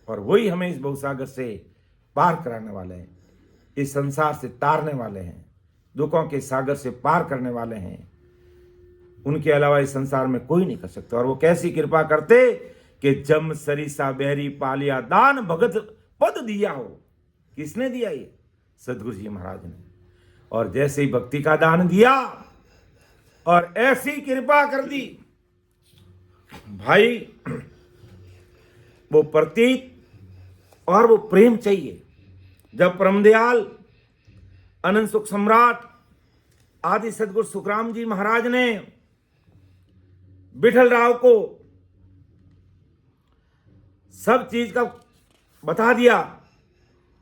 और वही हमें इस बहुसागर से पार कराने वाले हैं, इस संसार से तारने वाले हैं, दुखों के सागर से पार करने वाले हैं। उनके अलावा इस संसार में कोई नहीं कर सकता। और वो कैसी कृपा करते कि जम सरिसा बहरी पालिया दान भगत पद दिया हो। किसने दिया? ये सदगुरु जी महाराज ने। और जैसे ही भक्ति का दान दिया और ऐसी कृपा कर दी भाई, वो प्रतीक और वो प्रेम चाहिए। जब परमदयाल अनंत सुख सम्राट आदि सदगुरु सुखराम जी महाराज ने विठल राव को सब चीज का बता दिया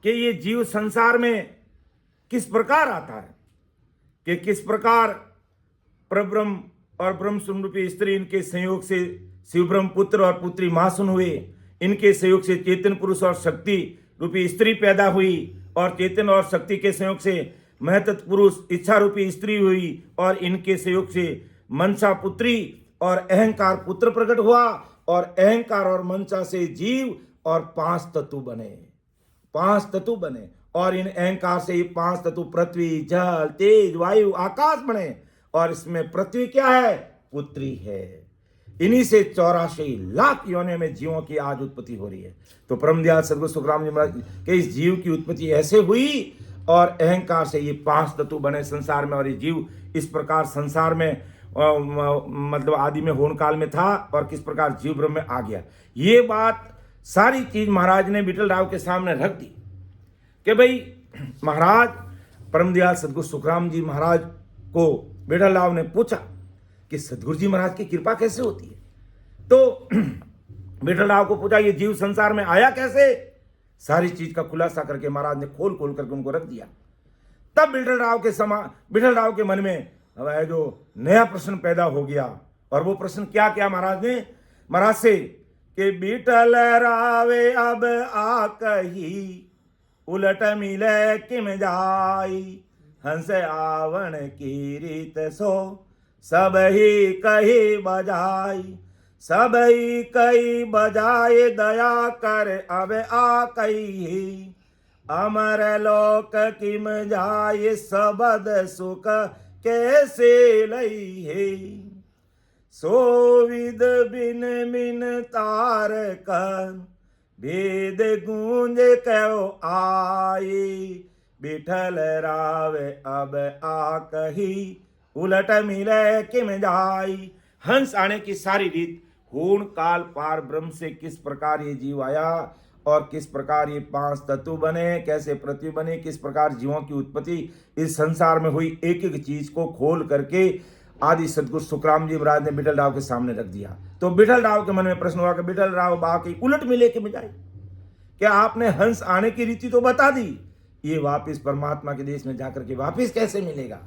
कि ये जीव संसार में किस प्रकार आता है, कि किस प्रकार परब्रह्म और ब्रह्म स्वरूपी स्त्री इनके संयोग से शिव ब्रह्म पुत्र और पुत्री मासून हुए, इनके संयोग से चेतन पुरुष और शक्ति रूपी स्त्री पैदा हुई, और चेतन और शक्ति के संयोग से महतत्व पुरुष इच्छा रूपी स्त्री हुई, और इनके संयोग से मनसा पुत्री और अहंकार पुत्र प्रकट हुआ, और अहंकार और मनसा से जीव और 5 तत्व बने, 5 तत्व बने। और इन अहंकार से ये 5 तत्व पृथ्वी जल तेज वायु आकाश बने। और इसमें पृथ्वी क्या है? पुत्री है। इन्हीं से 84 लाख योनियों में जीवों की आज उत्पत्ति हो रही है। तो परमदयाल सदगुरु सुखराम जी महाराज के इस जीव की उत्पत्ति ऐसे हुई, और अहंकार से ये 5 तत्व बने संसार में। और ये जीव इस प्रकार संसार में मतलब आदि में होन काल में था, और किस प्रकार जीव ब्रह्म में आ गया। ये बात सारी चीज महाराज ने विठल राव के सामने रख दी कि भाई महाराज परमदयाल सदगुरु सुखराम जी महाराज को विठल राव ने पूछा कि सदगुरु जी महाराज की कृपा कैसे होती है। तो विठल राव को पूछा ये जीव संसार में आया कैसे, सारी चीज का खुलासा करके महाराज ने खोल खोल करके उनको रख दिया। तब विठल राव के मन में जो नया प्रश्न पैदा हो गया। और वो प्रश्न क्या महाराज ने महाराज से कि विठल रावे अब आ कही उलट मिले किम जाई, हंस आवन की रीत सो सब ही कही बजाई, सब ही कही बजाए दया कर अब आ कही, अमर लोक किम जाए सबद सुख कैसे लई है, सो विद बिन बिन तार कर वेद गूंज कहो आई, विठल राव अब आ कही उलट मिले किम जाई। हंस आने की सारी रीत होन काल पार ब्रह्म से किस प्रकार ये जीव आया, और किस प्रकार ये 5 तत्व बने, कैसे पृथ्वी बने, किस प्रकार जीवों की उत्पत्ति इस संसार में हुई, एक एक चीज को खोल करके आदि सदगुरु सुखराम जी महाराज ने विठल राव के सामने रख दिया। तो विठल राव के मन में प्रश्न हुआ कि विठल राव बाकी उलट मिले के बजाय क्या आपने हंस आने की रीति तो बता दी, ये वापिस परमात्मा के देश में जाकर के वापिस कैसे मिलेगा।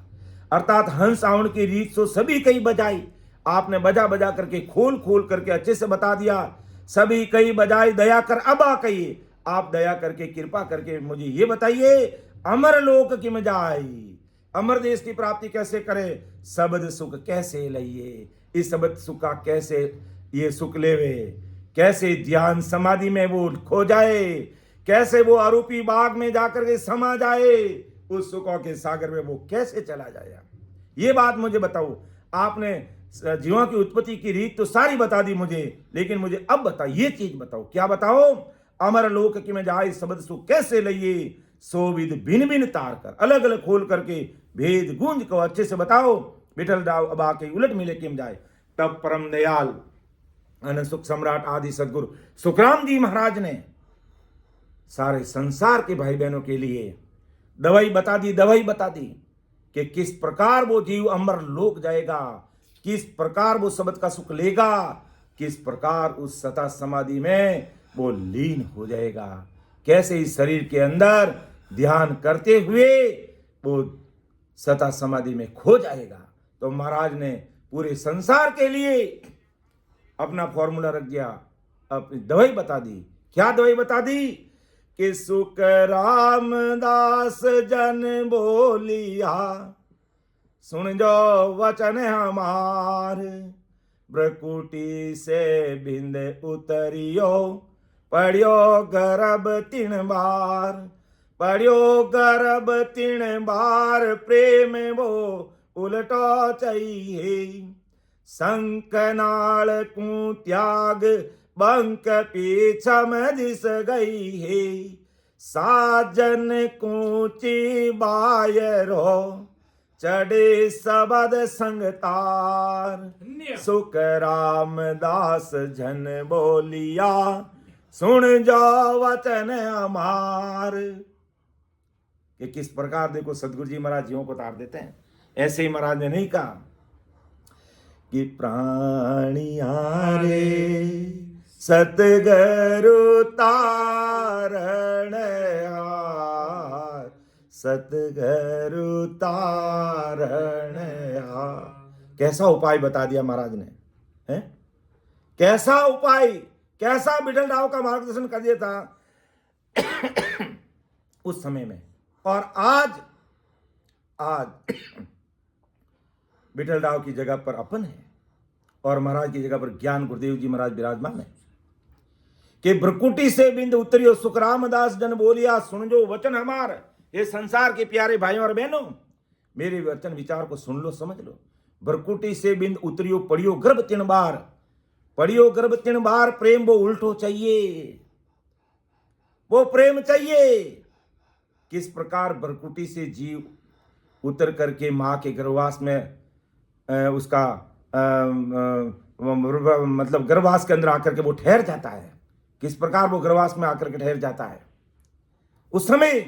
अर्थात हंस आवन की रीत तो सभी कई बजाई, आपने बजा बजा करके खोल खोल करके अच्छे से बता दिया। सभी कई बजाई दया कर अब आ कहिए, आप दया करके कृपा करके मुझे ये बताइए अमर लोक किम जाई, अमर देश की प्राप्ति कैसे करे, शब्द सुख कैसे लइए, इस शब्द सुख का कैसे ये सुख लेवे, कैसे ध्यान समाधि में वो खो जाए, कैसे वो आरोपी बाग में जाकर के समा जाए, उस सुखों के सागर में वो कैसे चला जाएगा, ये बात मुझे बताओ। आपने जीवों की उत्पत्ति की रीत तो सारी बता दी मुझे, लेकिन मुझे अब बताओ, ये चीज बताओ, क्या बताओ। अमर लोक की में जाए शब्द सुख कैसे लइए, सो विद भिन्न भिन्न तार कर, अलग अलग खोल करके भेद गूंज को अच्छे से बताओ। विठल राव अब आके उलट मिले किम जाए। तब परम दयाल अनंत सुख सम्राट आदि सदगुरु सुखराम जी महाराज ने सारे संसार के भाई बहनों के लिए दवाई बता दी कि किस प्रकार वो जीव अमर लोक जाएगा, किस प्रकार वो शब्द का सुख लेगा, किस प्रकार उस सता समाधि में वो लीन हो जाएगा, कैसे इस शरीर के अंदर ध्यान करते हुए वो सता समाधि में खो जाएगा। तो महाराज ने पूरे संसार के लिए अपना फॉर्मूला रख दिया, अपनी दवाई बता दी। क्या दवाई बता दी कि सुख रामदास जन बोलिया, सुन जो वचन हमार, ब्रकुटी से बिंद उतरियो, पढ़ियो गर्भ 3 बार, पढ़ियो गर्भ 3 बार, प्रेम वो उलटो चाहिए, संकनाल को त्याग बंक पीछम दिस गई है, साजन कूची बायरो, चढ़े सबद संगतार, सुख रामदास जन बोलिया, सुन जो वचन हमार। कि किस प्रकार देखो सदगुरु जी महाराज जीवों को तार देते हैं। ऐसे ही महाराज ने नहीं कहा कि प्राणी हारे सतगुरु तारण हार, सतगुरु तारण हार। कैसा उपाय बता दिया महाराज ने, हैं? कैसा उपाय, कैसा विठल राव का मार्गदर्शन कर दिया था उस समय में। और आज विठल राव की जगह पर अपन है और महाराज की जगह पर ज्ञान गुरुदेव जी महाराज विराजमान है कि भ्रकुटी से बिंद उतरियो, सुख रामदास जन बोलिया, सुन जो वचन हमार। ये संसार के प्यारे भाइयों और बहनों, मेरे वचन विचार को सुन लो, समझ लो। भ्रकुटी से बिंद उतरियो, पढ़ियो गर्भ 3 बार, पढ़ियो गर्भ 3 बार, प्रेम वो उल्टो चाहिए, वो प्रेम चाहिए। किस प्रकार भ्रकुटी से जीव उतर करके मां के गर्भवास में उसका मतलब गर्भवास के अंदर आकर के वो ठहर जाता है, किस प्रकार वो गर्भवास में आकर के ठहर जाता है। उस समय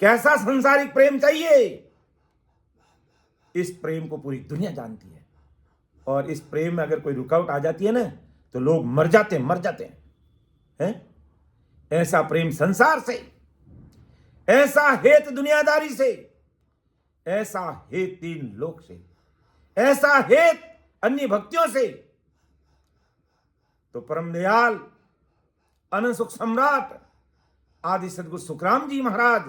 कैसा संसारिक प्रेम चाहिए, इस प्रेम को पूरी दुनिया जानती है। और इस प्रेम में अगर कोई रुकावट आ जाती है ना, तो लोग मर जाते हैं। ऐसा प्रेम संसार से, ऐसा हेत दुनियादारी से, ऐसा हेत 3 लोक से, ऐसा हेत अन्य भक्तियों से। तो परम दयाल अनंत सुख सम्राट आदि सदगुरु सुखराम जी महाराज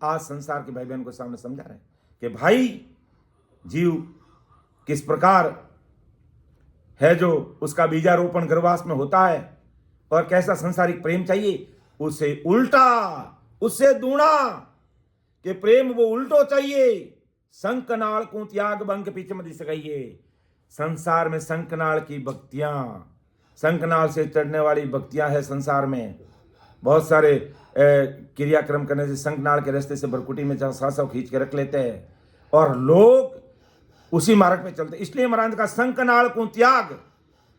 आज संसार के भाई बहन को सामने समझा रहे हैं कि भाई जीव किस प्रकार है, जो उसका बीजारोपण गर्भवास में होता है, और कैसा संसारिक प्रेम चाहिए, उसे उल्टा, उससे दूना कि प्रेम वो उल्टो चाहिए। संकनाल को त्याग बंक पीछे मत सगाइए। संसार में संकनाल की भक्तियां, संकनाल से चढ़ने वाली भक्तियां है संसार में। बहुत सारे क्रियाक्रम करने से संकनाल के रास्ते से भ्रकुटी में 700 खींच के रख लेते हैं और लोग उसी मार्ग पे चलते। इसलिए महाराज का संकनाल को त्याग,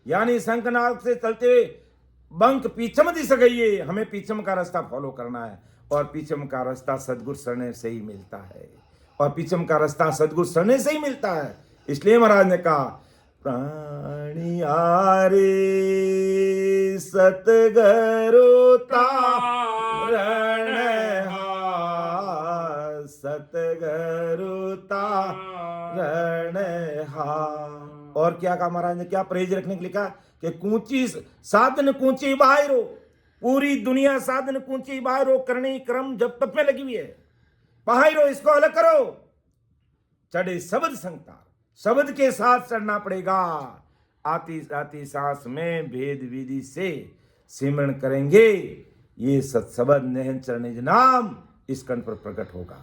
यानी संकनाल से चलते हुए बंक पीछम दिस गई, हमें पीछम का रास्ता फॉलो करना है। और पीछम का रास्ता सदगुरु शरण से ही मिलता है, और पीछम का रास्ता सदगुरु शरण से ही मिलता है। इसलिए महाराज ने कहा प्राणी आरे सतगुरु तारण हार, सतगुरु तारण हार। और क्या कहा महाराज ने, क्या प्रेज रखने के लिए कहा कि कूची साधन कूची बाहरो, पूरी दुनिया साधन कूची बाहरो करने क्रम जब तक में लगी हुई है। बाहरो इसको अलग करो, चढ़े शब्द संगतार, शब्द के साथ चढ़ना पड़ेगा। आती आती सांस में भेद विधि से सिमरण करेंगे ये सत्सबद नेहन चरणिज नाम इस कंठ पर प्रकट होगा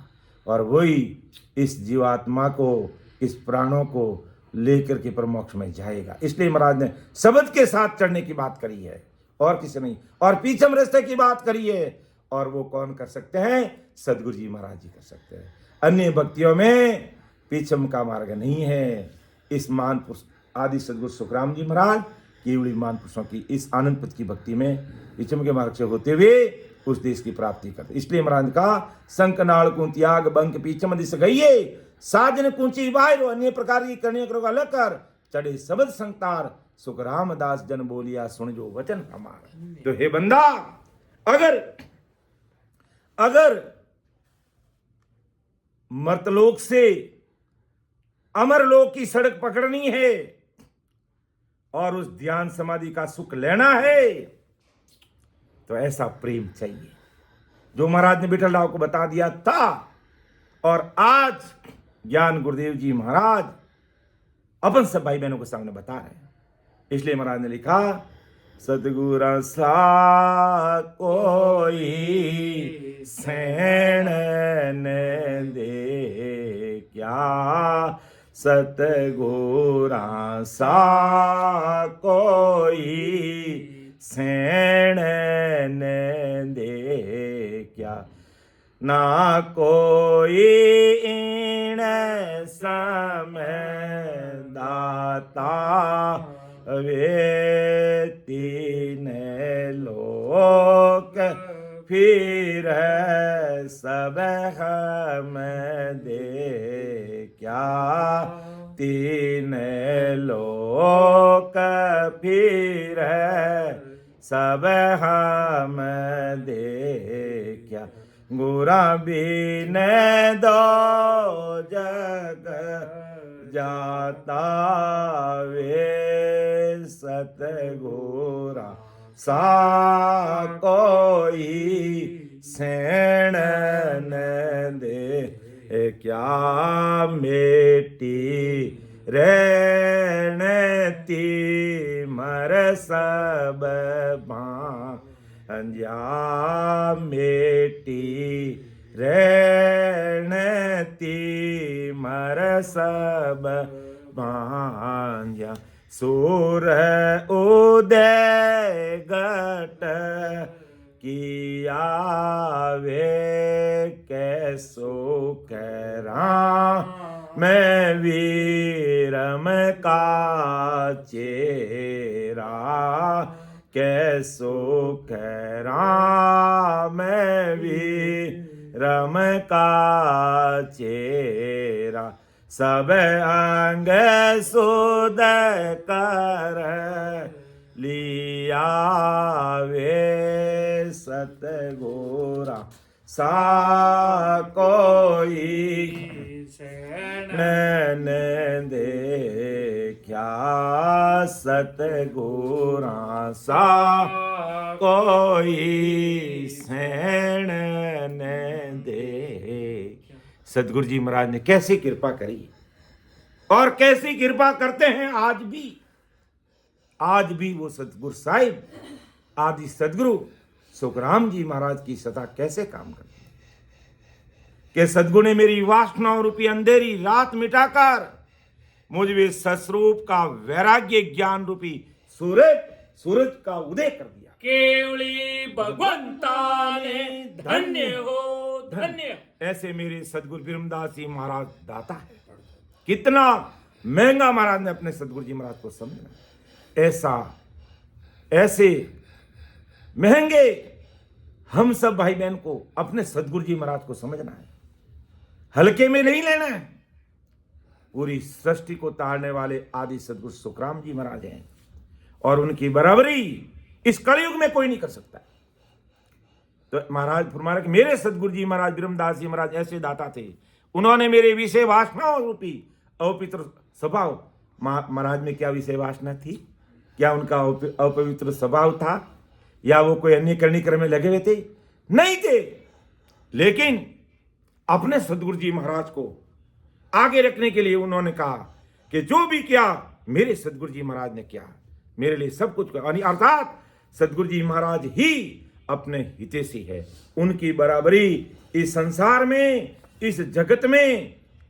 और वही इस जीवात्मा को, इस प्राणों को लेकर के परमोक्ष में जाएगा। इसलिए महाराज ने शब्द के साथ चढ़ने की बात करी है और किसी नहीं, और पीछम रास्ते की बात करी है। और वो कौन कर सकते हैं? सदगुरु जी महाराज जी कर सकते हैं। अन्य भक्तियों में पीछम का मार्ग नहीं है। इस मान पुरुष आदि सदगुरु सुखराम जी महाराज केवली मान पुरुषों की इस आनंद पथ की भक्ति में पीछम के मार्ग से होते हुए उस देश की प्राप्ति करते। इसलिए महाराज का संकनाल कुंत्याग बंक पीछम दिस गईये साजन कुंची बाहरो अन्य प्रकार की करने करो अलग कर चढ़े शब्द संतार सुख रामदास जन बोलिया सुन जो वचन हमार। तो हे बंदा, अगर मर्तलोक से अमरलोक की सड़क पकड़नी है और उस ध्यान समाधि का सुख लेना है तो ऐसा प्रेम चाहिए जो महाराज ने विठल राव को बता दिया था। और आज ज्ञान गुरुदेव जी महाराज अपन सब भाई बहनों के सामने बता रहे हैं। इसलिए महाराज ने लिखा, सतगुरु सा कोई सैण न दे क्या, सतगुरु सा कोई सैण न दे क्या, ना कोई इन समय दाता वे तीन लोक फिर सब हम दे क्या, तीन लोक फिर सब हम दे क्या, गुरा बिन दो जग जाता वे सतगुरा सा कोई सैण न दे क्या, मेटी रहती मर सब भांजा, मेटी रहती मर सब भांजा, सूर उदय घट किया वे कैसो करा, मैं वीरम का चेरा कैसो करा, मैं वीरम का चेरा, सब अंग सुद कर लिया वे सतगुरा सा कोई नैन दे क्या, सतगुरा सा कोई सैण न दे। सतगुरु जी महाराज ने कैसी कृपा करी और कैसी कृपा करते हैं आज भी वो सतगुरु साहिब आदि सदगुरु सुखराम जी महाराज की सता कैसे काम करते हैं कि सदगुरु ने मेरी वासनाओं रूपी अंधेरी रात मिटाकर मुझ में सस्वरूप का वैराग्य ज्ञान रूपी सूरज का उदय कर दिया। केवली भगवंता ने धन्य हो धन्य। ऐसे मेरे सदगुरु बिरमदास जी महाराज दाता है। कितना महंगा महाराज ने अपने सदगुरु जी महाराज को समझना। ऐसे महंगे हम सब भाई बहन को अपने सदगुरु जी महाराज को समझना है, हल्के में नहीं लेना है। पूरी सृष्टि को तारने वाले आदि सदगुरु सुखराम जी महाराज हैं और उनकी बराबरी इस कलयुग में कोई नहीं कर सकता। तो महाराज फरमाया कि मेरे सदगुरु जी महाराज बिरमदास जी महाराज ऐसे दाता थे, उन्होंने मेरे विषय वासनाओं रूपी अपवित्र स्वभाव, महाराज में क्या विषय वासना थी? क्या उनका अपवित्र स्वभाव था या वो कोई अन्य करनी क्रम में लगे हुए थे? नहीं थे। लेकिन अपने सदगुरु जी महाराज को आगे रखने के लिए उन्होंने कहा कि जो भी किया मेरे सदगुरु जी महाराज ने किया, मेरे लिए सब कुछ किया। अर्थात सदगुरु जी महाराज ही अपने हितैषी है। उनकी बराबरी इस संसार में, इस जगत में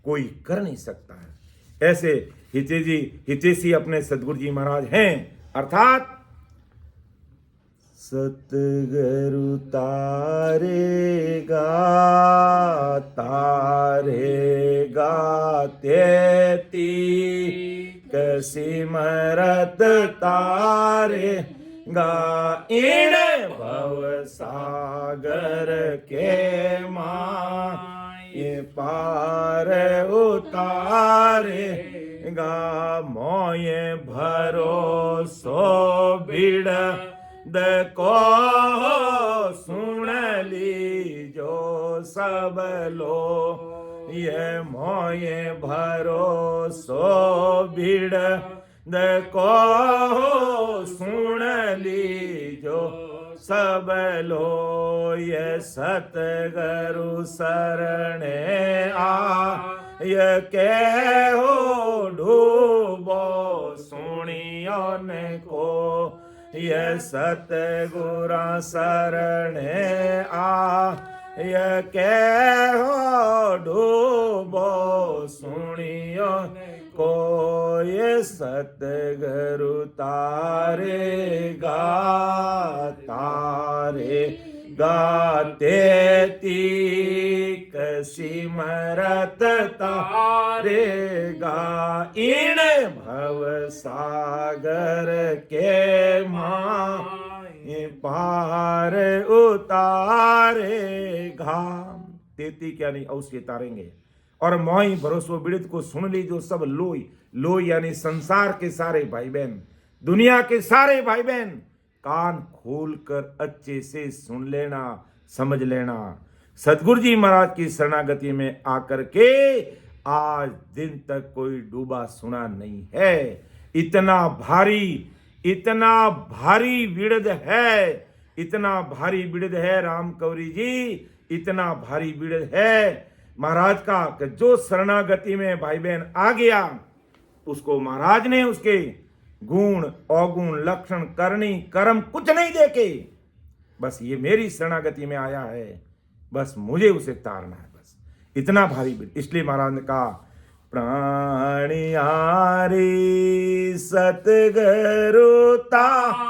कोई कर नहीं सकता है। ऐसे हितैषी अपने सदगुरु जी महाराज हैं। अर्थात सतगुरु तारेगा तेती सिमरत तारेगा इन भव सागर के माए पार उतारेगा मोये भरोसो भिड़ को सुन लीजो सब लो ये मोये भरोसो भिड़ को सुन लीजो सब लो ये सतगुरु शरणे ये के हो डूबो सुनियो ने को ये सतगुरा शरणे ये के हो डूबो सुनियो को ये सतगुरु तारेगा तेती सिमरत तारेगा इन भव सागर के माए पार उतारेगा। तेती क्या नहीं अवश्य तारेंगे। और मोई भरोसो बिड़ित को सुन लीजो सब लोई लोई यानी संसार के सारे भाई बहन, दुनिया के सारे भाई बहन कान खोल कर अच्छे से सुन लेना, समझ लेना। सदगुरु जी महाराज की शरणागति में आकर के आज दिन तक कोई डूबा सुना नहीं है। इतना भारी बिड़द है, इतना भारी बिड़द है राम कवरी जी, इतना भारी बिड़द है महाराज का कि जो शरणागति में भाई बहन आ गया उसको महाराज ने उसके गुण अवगुण लक्षण करनी कर्म कुछ नहीं देके बस ये मेरी शरणागति में आया है, बस मुझे उसे तारना है, बस इतना भारी बिड़द। इसलिए महाराज ने कहा प्राणियारी सतगुरु तारणहार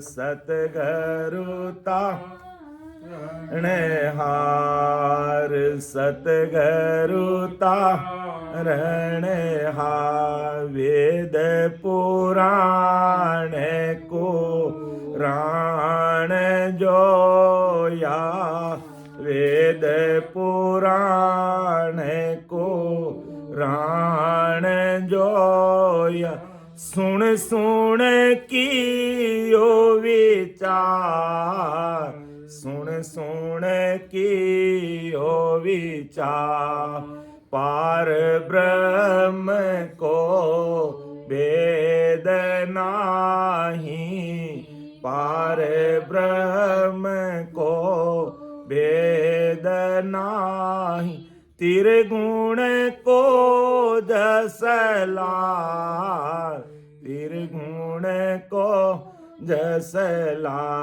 सतगुरु तारणहार सतगुरु तारणहार वेद पुराण को राण जोया वेद पुराण को राण जोया सुन सुन कियो विचार सुन सुन कियो विचार पार ब्रह्म को वेद नाही पार ब्रह्म को वेद नाही त्रिगुण को जसलार त्रिगुण को जसलार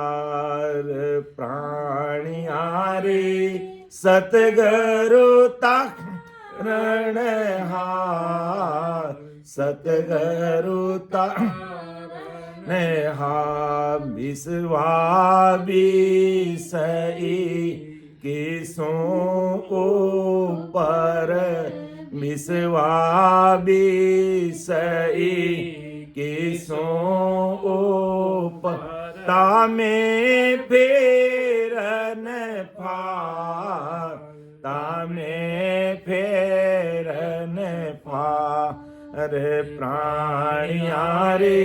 प्राणियारी सतगुरु तारणहार सतगुरु तारणहार विश्वासई किसों ऊपर विश्वासई किसों ऊपर तामे फेरन फार तामे फेरन फार प्राणियारी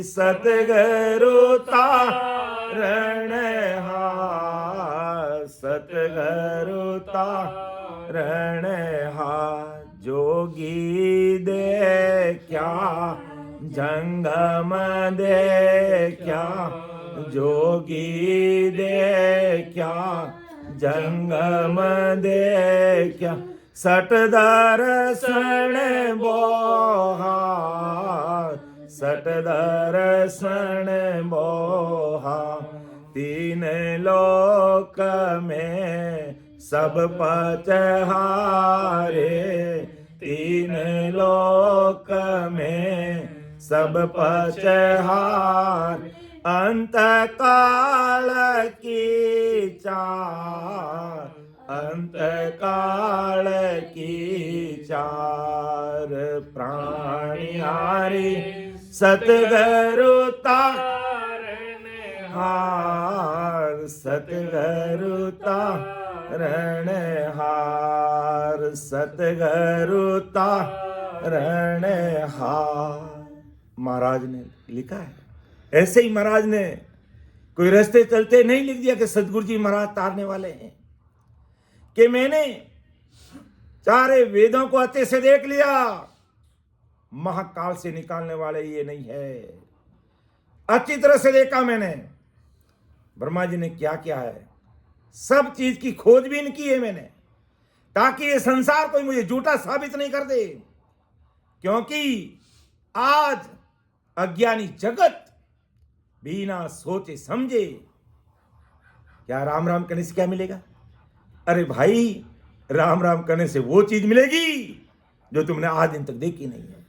सतगुरु तारणहार सतगुरु तारणहार जोगी देखा जंगम देखा जोगी देखा जंगम देखा सट दर्शन बोहार सट दर्शन मोहा, तीन लोक में सब पचहारे, तीन लोक में सब पचहार, अंत काल की चार, अंत काल की चार, प्राणिहारी सतगुरु तारणहार, सतगुरु तारणहार, सतगुरु तारणहार। महाराज ने लिखा है, ऐसे ही महाराज ने कोई रास्ते चलते नहीं लिख दिया कि सतगुरु जी महाराज तारने वाले हैं, कि मैंने चारे वेदों को अच्छे से देख लिया, महाकाल से निकालने वाले ये नहीं है, अच्छी तरह से देखा मैंने। ब्रह्मा जी ने क्या किया है, सब चीज की खोजबीन की है मैंने, ताकि ये संसार कोई मुझे झूठा साबित नहीं कर दे, क्योंकि आज अज्ञानी जगत बिना सोचे समझे, क्या राम राम करने से क्या मिलेगा? अरे भाई, राम राम करने से वो चीज मिलेगी जो तुमने आज दिन तक देखी नहीं है।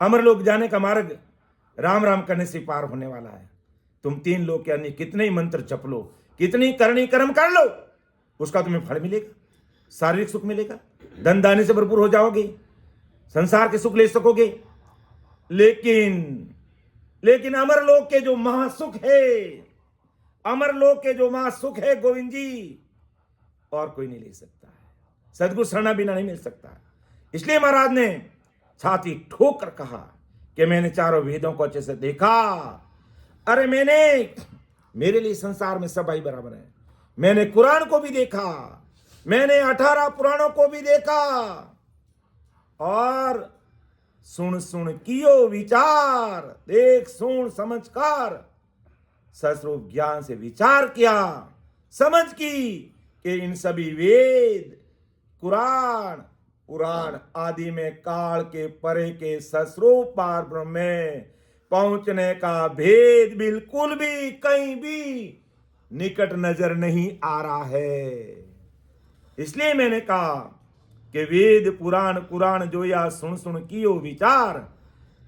अमरलोक जाने का मार्ग राम राम करने से पार होने वाला है। तुम तीन लोग के अन्य कितने ही मंत्र जप लो, कितनी करनी कर्म कर लो, उसका तुम्हें फल मिलेगा, शारीरिक सुख मिलेगा, धन दाने से भरपूर हो जाओगे, संसार के सुख ले सकोगे। लेकिन अमरलोक के जो महासुख है, अमरलोक के जो महासुख है गोविंद जी, और कोई नहीं ले सकता है, सदगुरु शरणा बिना नहीं मिल सकता। इसलिए महाराज ने छाती ठोक कर कहा कि मैंने चारों वेदों को अच्छे से देखा। अरे मेरे लिए संसार में सब भाई बराबर है। मैंने कुरान को भी देखा, मैंने 18 पुराणों को भी देखा, और सुन सुन कियो विचार, देख सुन समझ कर सस्वरूप ज्ञान से विचार किया, समझ की कि इन सभी वेद पुराण आदि में काल के परे के सस्वरूप पार ब्रह्म में पहुंचने का भेद बिल्कुल भी कहीं भी निकट नजर नहीं आ रहा है। इसलिए मैंने कहा कि वेद पुराण कुरान जो या सुन सुन कियो विचार,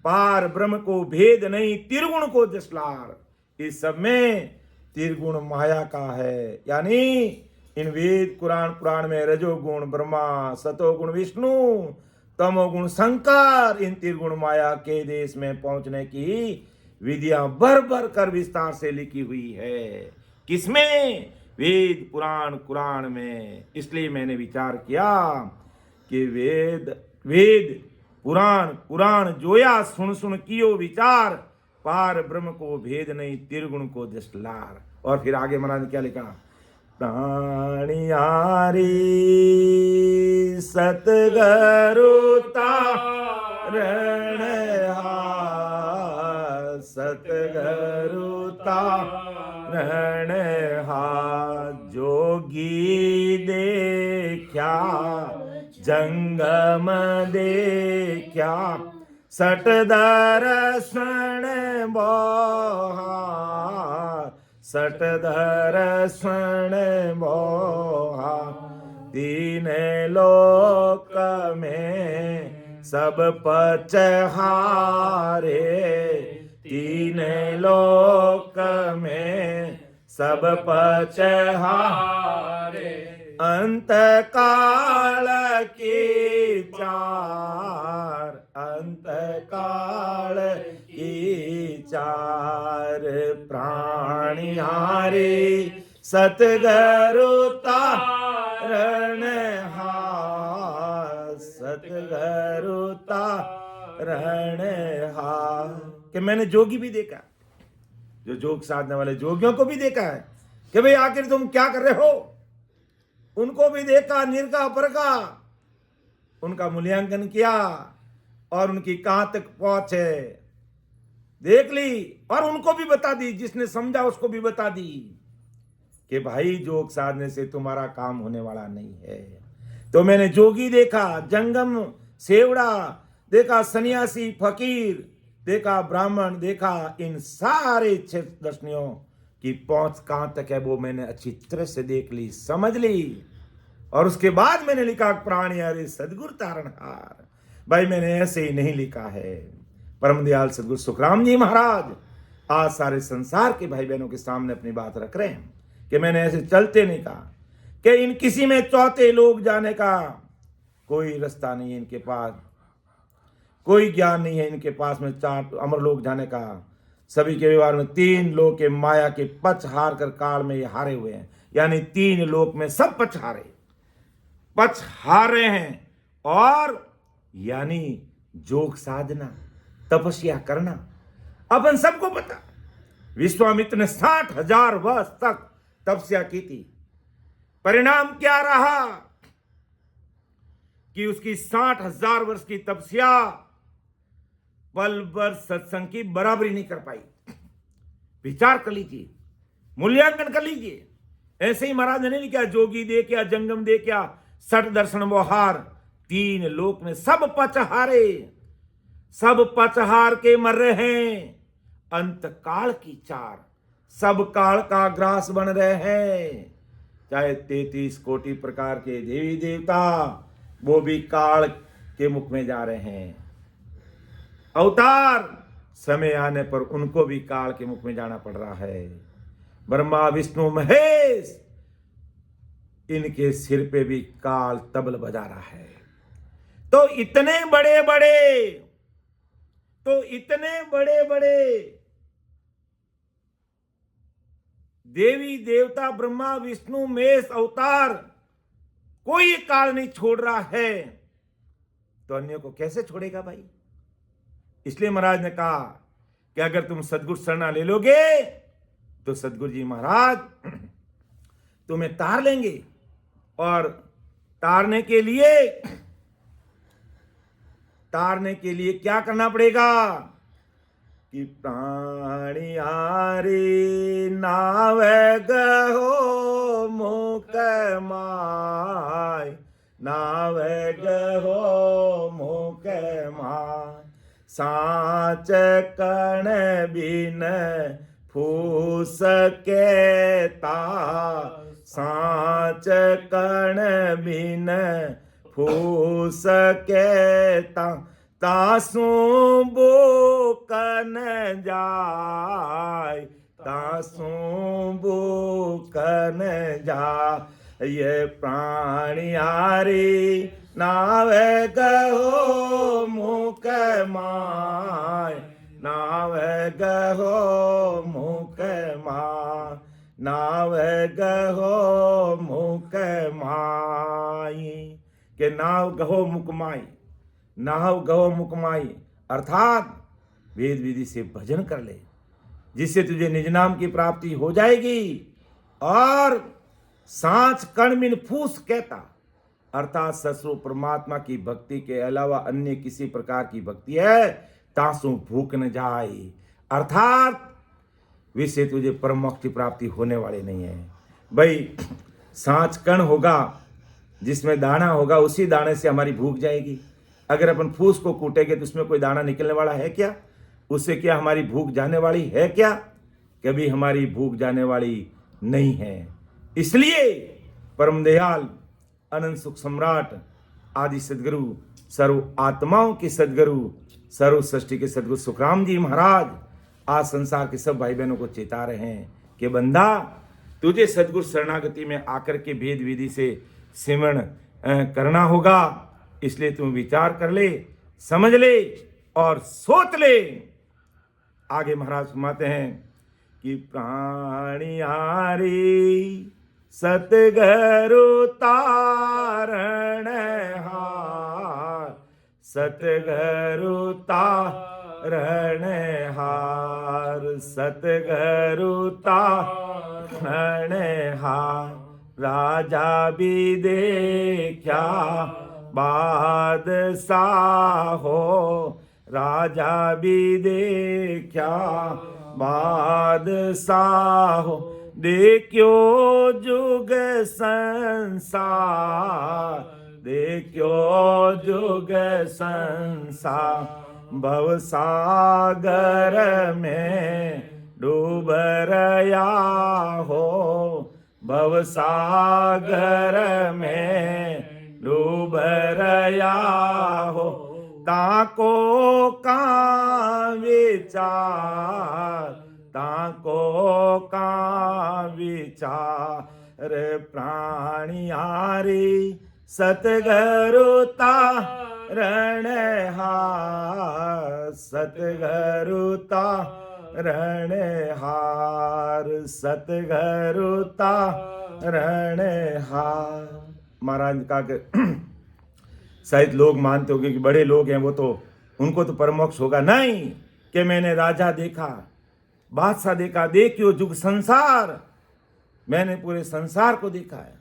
पार ब्रह्म को भेद नहीं त्रिगुण को जसलार। इस सब में त्रिगुण माया का है, यानी इन वेद कुरान पुराण में रजोगुण ब्रह्मा, सतोगुण विष्णु, तमोगुण शंकर, इन त्रिगुण माया के देश में पहुंचने की विधियां भर भर कर विस्तार से लिखी हुई है। किसमें? वेद पुराण कुरान में। इसलिए मैंने विचार किया कि वेद पुराण कुरान जोया सुन सुन कियो विचार, पार ब्रह्म को भेद नहीं त्रिगुण को जसलार। और फिर आगे महाराज ने क्या लिखा? प्राणिहारी सतगुरु तारणहार, सतगुरु तारणहार। जोगी देखा जंगम देखा, सट दर्शन मोहा, सट दर्शन मोहा। तीन लोक में सब पचहारे, तीन लोक में सब पचहारे। अंत काल की चार, अंत काल की चार। प्राणिहारी सतगुरु तारणहार, सतगुरु तारणहार। कि मैंने जोगी भी देखा, जो जोग साधने वाले जोगियों को भी देखा है कि भाई आखिर तुम क्या कर रहे हो। उनको भी देखा, निरखा परखा, उनका मूल्यांकन किया और उनकी कहां तक पहुंच है देख ली, और उनको भी बता दी, जिसने समझा उसको भी बता दी कि भाई जोग साधने से तुम्हारा काम होने वाला नहीं है। तो मैंने जोगी देखा, जंगम सेवड़ा देखा, सन्यासी फकीर देखा ब्राह्मण, देखा इन सारे क्षेत्र दर्शनियों की पहुंच कहां तक है वो मैंने अच्छी तरह से देख ली, समझ ली। और उसके बाद मैंने लिखा प्राणी हरे सदगुरु तारणहार। भाई मैंने ऐसे ही नहीं लिखा है। परम दयाल सदगुरु सुखराम जी महाराज आज सारे संसार के भाई बहनों के सामने अपनी बात रख रहे हैं कि मैंने ऐसे चलते नहीं कहा कि इन किसी में चौथे लोग जाने का कोई रास्ता नहीं है, इनके पास कोई ज्ञान नहीं है, इनके पास में 4 अमर लोग जाने का। सभी के व्यवहार में 3 लोग के माया के पक्ष हार कर काल में ये हारे हुए हैं, यानी 3 लोक में सब पक्ष हारे हैं। और यानी जोग साधना, तपस्या करना अपन सबको पता। विश्वामित्र ने 60,000 वर्ष तक तपस्या की थी। परिणाम क्या रहा कि उसकी 60,000 वर्ष की तपस्या पल भर सत्संग की बराबरी नहीं कर पाई। विचार कर लीजिए, मूल्यांकन कर लीजिए। ऐसे ही महाराज ने नहीं किया, जोगी दे क्या, जंगम दे क्या, 60 दर्शन मोहार, 3 लोक में सब पचहारे, सब पचहार के मर रहे हैं। अंत काल की 4 सब काल का ग्रास बन रहे हैं। चाहे 33 कोटि प्रकार के देवी देवता वो भी काल के मुख में जा रहे हैं। अवतार समय आने पर उनको भी काल के मुख में जाना पड़ रहा है। ब्रह्मा विष्णु महेश इनके सिर पे भी काल तबल बजा रहा है। तो इतने बड़े बड़े देवी देवता ब्रह्मा विष्णु महेश अवतार कोई काल नहीं छोड़ रहा है, तो अन्य को कैसे छोड़ेगा भाई। इसलिए महाराज ने कहा कि अगर तुम सदगुरु शरणा ले लोगे तो सदगुरु जी महाराज तुम्हें तार लेंगे। और तारने के लिए क्या करना पड़ेगा कि प्राणी हारी नाव गहो मुख माय, नाव गहो मुख माय, साच कण बिन फूस केता, साच कण बिन फूस केता, तासु बुकन जाय, तासु बुकन जाय। ये प्राणी हारी नाव गहो मुख माय, नाव गहो मुख माय, नाव गहो मुख माय। के नाव गहो मुख माय, नाव गहो मुख माई अर्थात वेद विधि से भजन कर ले, जिससे तुझे निज नाम की प्राप्ति हो जाएगी। और सांच कण बिन फूस कहता अर्थात ससुर परमात्मा की भक्ति के अलावा अन्य किसी प्रकार की भक्ति है तासु भूख न जाए, अर्थात विषय तुझे परम मोक्ष की प्राप्ति होने वाली नहीं है। भाई सांच कण होगा जिसमें दाना होगा, उसी दाने से हमारी भूख जाएगी। अगर अपन फूस को कूटेंगे तो उसमें कोई दाना निकलने वाला है क्या? उससे क्या हमारी भूख जाने वाली है क्या? कभी हमारी भूख जाने वाली नहीं है। इसलिए परम दयाल अनंत सुख सम्राट आदि सदगुरु, सर्व आत्माओं के सदगुरु, सर्व सृष्टि के सदगुरु सुखराम जी महाराज आज संसार के सब भाई बहनों को चेता रहे हैं कि बंदा तुझे सदगुरु शरणागति में आकर के भेद विधि से सिमरण करना होगा। इसलिए तुम विचार कर ले, समझ ले और सोच ले। आगे महाराज फरमाते हैं कि प्राणी हारी सतगुरु तारण हार, सतगुरु तारण हार, सतगुरु तारण हार। राजा भी देखा बादशाह हो, राजा भी देखा बादशाह हो, देखो जुग संसार, देखो जुग संसार। भवसागर में डूब रया हो, भवसागर में डूब रया हो, ताको का विचार, ताको का विचार प्राणियारी सतगरुता रणहार, सतगरुता रणहार, सतगरुता रणहार। महाराज कहा कि शायद लोग मानते होंगे कि बड़े लोग हैं वो तो उनको तो परमोक्ष होगा, नहीं कि मैंने राजा देखा, बादशाह देखा, देखियो जुग संसार, मैंने पूरे संसार को देखा है।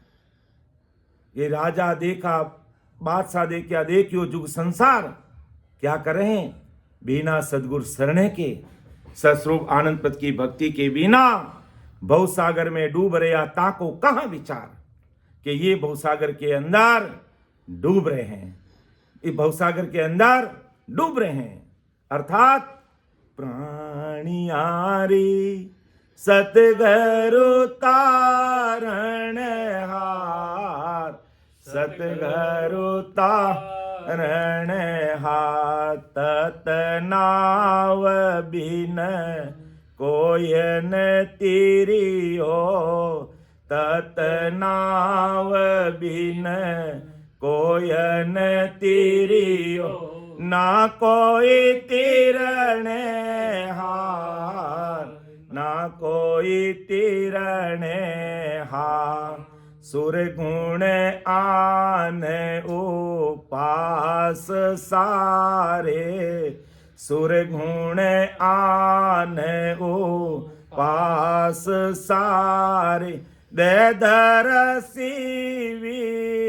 ये राजा देखा, बादशाह देखा, देखियो जुग संसार, क्या कर रहे हैं? बिना सदगुरु शरण के, सस्वरूप आनंद पद की भक्ति के बिना भवसागर में डूब रहा, ताको कहां विचार, कि ये भवसागर के अंदर डूब रहे हैं, ये भवसागर के अंदर डूब रहे हैं। अर्थात प्राणियारी सतगरु तारण हार, सतगरु तारण हार, ततनाव बिन कोयन तिरियो, ततनाव बिन कोयन तिरियो, ना कोई तिरणे हार, ना कोई तिरणे हार, सुर गुण आन उपास सारे, सुर गुण आन उपास सारे, दे धरसी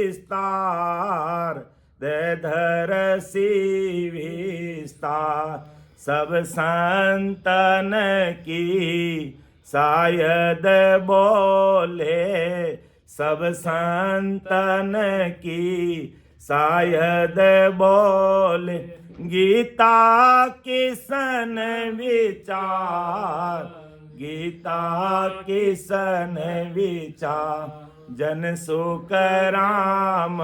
विस्तार, दे धरसी विस्तार, सब संतन की शायद बोले, सब संतन की शायद बोले, गीता किसन विचार, गीता किसन विचार, जन सुख राम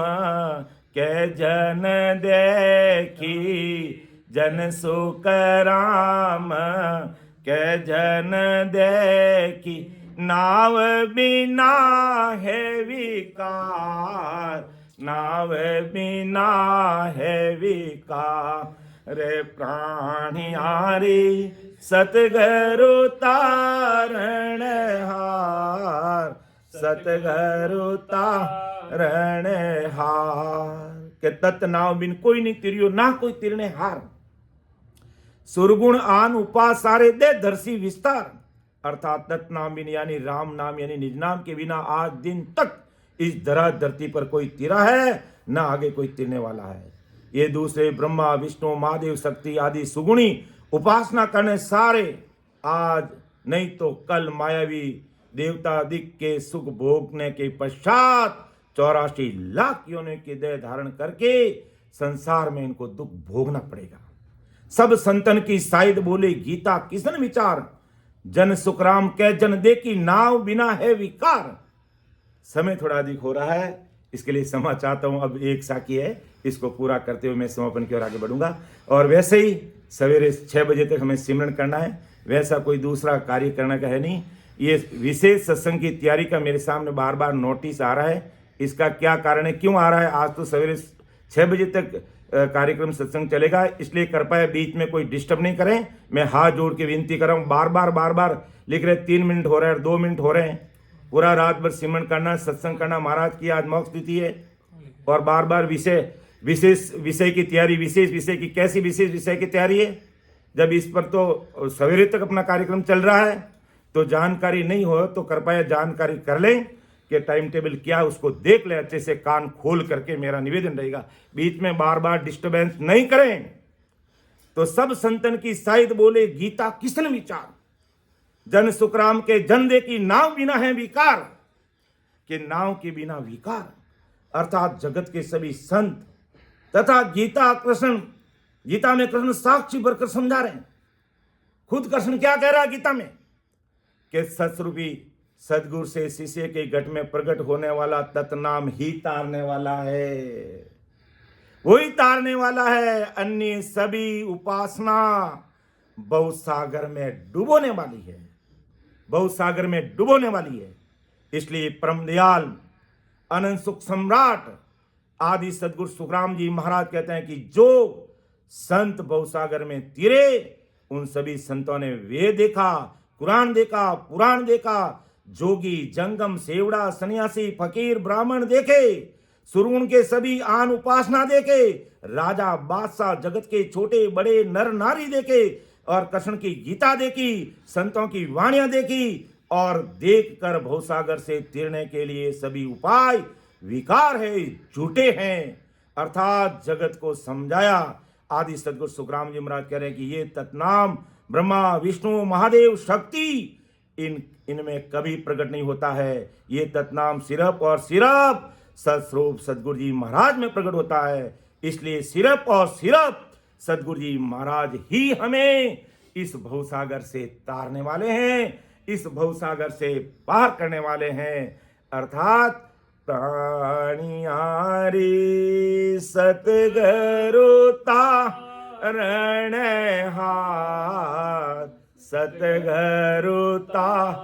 के जन देखी, जन सुख राम के जन देखी, नाव बिना है विकार, नाव बिना है विकार, रे प्राणियारी सतगरु तारण हार, सतगरु तारण हार, के तत् नाव बिन कोई नहीं तिरियो, ना कोई तिरने हार, सुरगुण आन उपास सारे दे धरसी विस्तार। अर्थात तत् नाम बिन यानी राम नाम यानी निज नाम के बिना आज दिन तक इस धरती पर कोई तिरा है, ना आगे कोई तिरने वाला है। ये दूसरे ब्रह्मा विष्णु महादेव शक्ति आदि सुगुणी उपासना करने सारे आज नहीं तो कल मायावी देवता दिक के सुख भोगने के पश्चात 84 लाख योनियों की देह धारण करके संसार में इनको दुख भोगना पड़ेगा। सब संतन की शायद बोले गीता किसन विचार, जन सुखराम के जन दे की नाव बिना है विकार। समय थोड़ा अधिक हो रहा है, इसके लिए क्षमा चाहता हूं। अब एक साखी है, इसको पूरा करते हुए मैं समापन की ओर आगे बढ़ूंगा। और वैसे ही सवेरे 6 बजे तक हमें सिमरन करना है, वैसा कोई दूसरा कार्य करने का है नहीं। ये विशेष सत्संग की तैयारी का मेरे सामने बार बार नोटिस आ रहा है, इसका क्या कारण है, क्यों आ रहा है। आज तो सवेरे 6 बजे तक कार्यक्रम सत्संग चलेगा, इसलिए कृपया बीच में कोई डिस्टर्ब नहीं करें। मैं हाथ जोड़ के विनती कर रहा हूँ, बार बार लिख रहे 3 मिनट हो रहे हैं, 2 मिनट हो रहे हैं। पूरा रात भर सिमरन करना, सत्संग करना। महाराज की आज मोक्ष तिथि है और बार बार विशेष विषय की तैयारी, विशेष विषय की, कैसी विशेष विषय की तैयारी है जब इस पर तो सवेरे तक अपना कार्यक्रम चल रहा है। तो जानकारी नहीं हो तो कृपया जानकारी कर लें कि टाइम टेबल क्या है, उसको देख ले अच्छे से, कान खोल करके। मेरा निवेदन रहेगा, बीच में बार बार डिस्टर्बेंस नहीं करें। तो सब संतन की शायद बोले गीता किसन विचार, जन सुखराम के जन दे की नाव बिना है विकार, के नाव के बिना विकार। अर्थात जगत के सभी संत तथा गीता कृष्ण गीता में कृष्ण साक्षी बनकर समझा रहे हैं। खुद कृष्ण क्या कह रहा है गीता में कि सत्स्वरूपी सदगुरु से शिष्य के घट में प्रकट होने वाला तत्नाम ही तारने वाला है, वही तारने वाला है। अन्य सभी उपासना बहुत सागर में डुबोने वाली है, बहुत सागर में डुबोने वाली है। इसलिए परम दयाल अनंत सुख सम्राट आदि सदगुरु सुखराम जी महाराज कहते हैं कि जो संत बहुसागर में तिरे, उन सभी संतों ने वेद देखा, कुरान देखा, पुराण देखा, जोगी जंगम सेवड़ा सन्यासी फकीर ब्राह्मण देखे, सुरगुण के सभी आन उपासना देखे, राजा बादशाह जगत के छोटे बड़े नर नारी देखे, और कृष्ण की गीता देखी, संतों की वाणियां देखी, और देखकर भवसागर से तिरने के लिए सभी उपाय विकार है, झूठे हैं। अर्थात जगत को समझाया। आदि सदगुरु सुखराम जी महाराज कह रहे हैं कि ये तत्नाम ब्रह्मा विष्णु महादेव शक्ति इनमें कभी प्रकट नहीं होता है। ये तत्नाम सिर्फ और सिर्फ सत्स्वरूप सदगुरु जी महाराज में प्रकट होता है। इसलिए सिर्फ और सिर्फ सदगुरु जी महाराज ही हमें इस भवसागर से तारने वाले हैं, इस भवसागर से पार करने वाले हैं। अर्थात प्राणियारी सतगुरु तारणहार, सतगुरु तारणहार,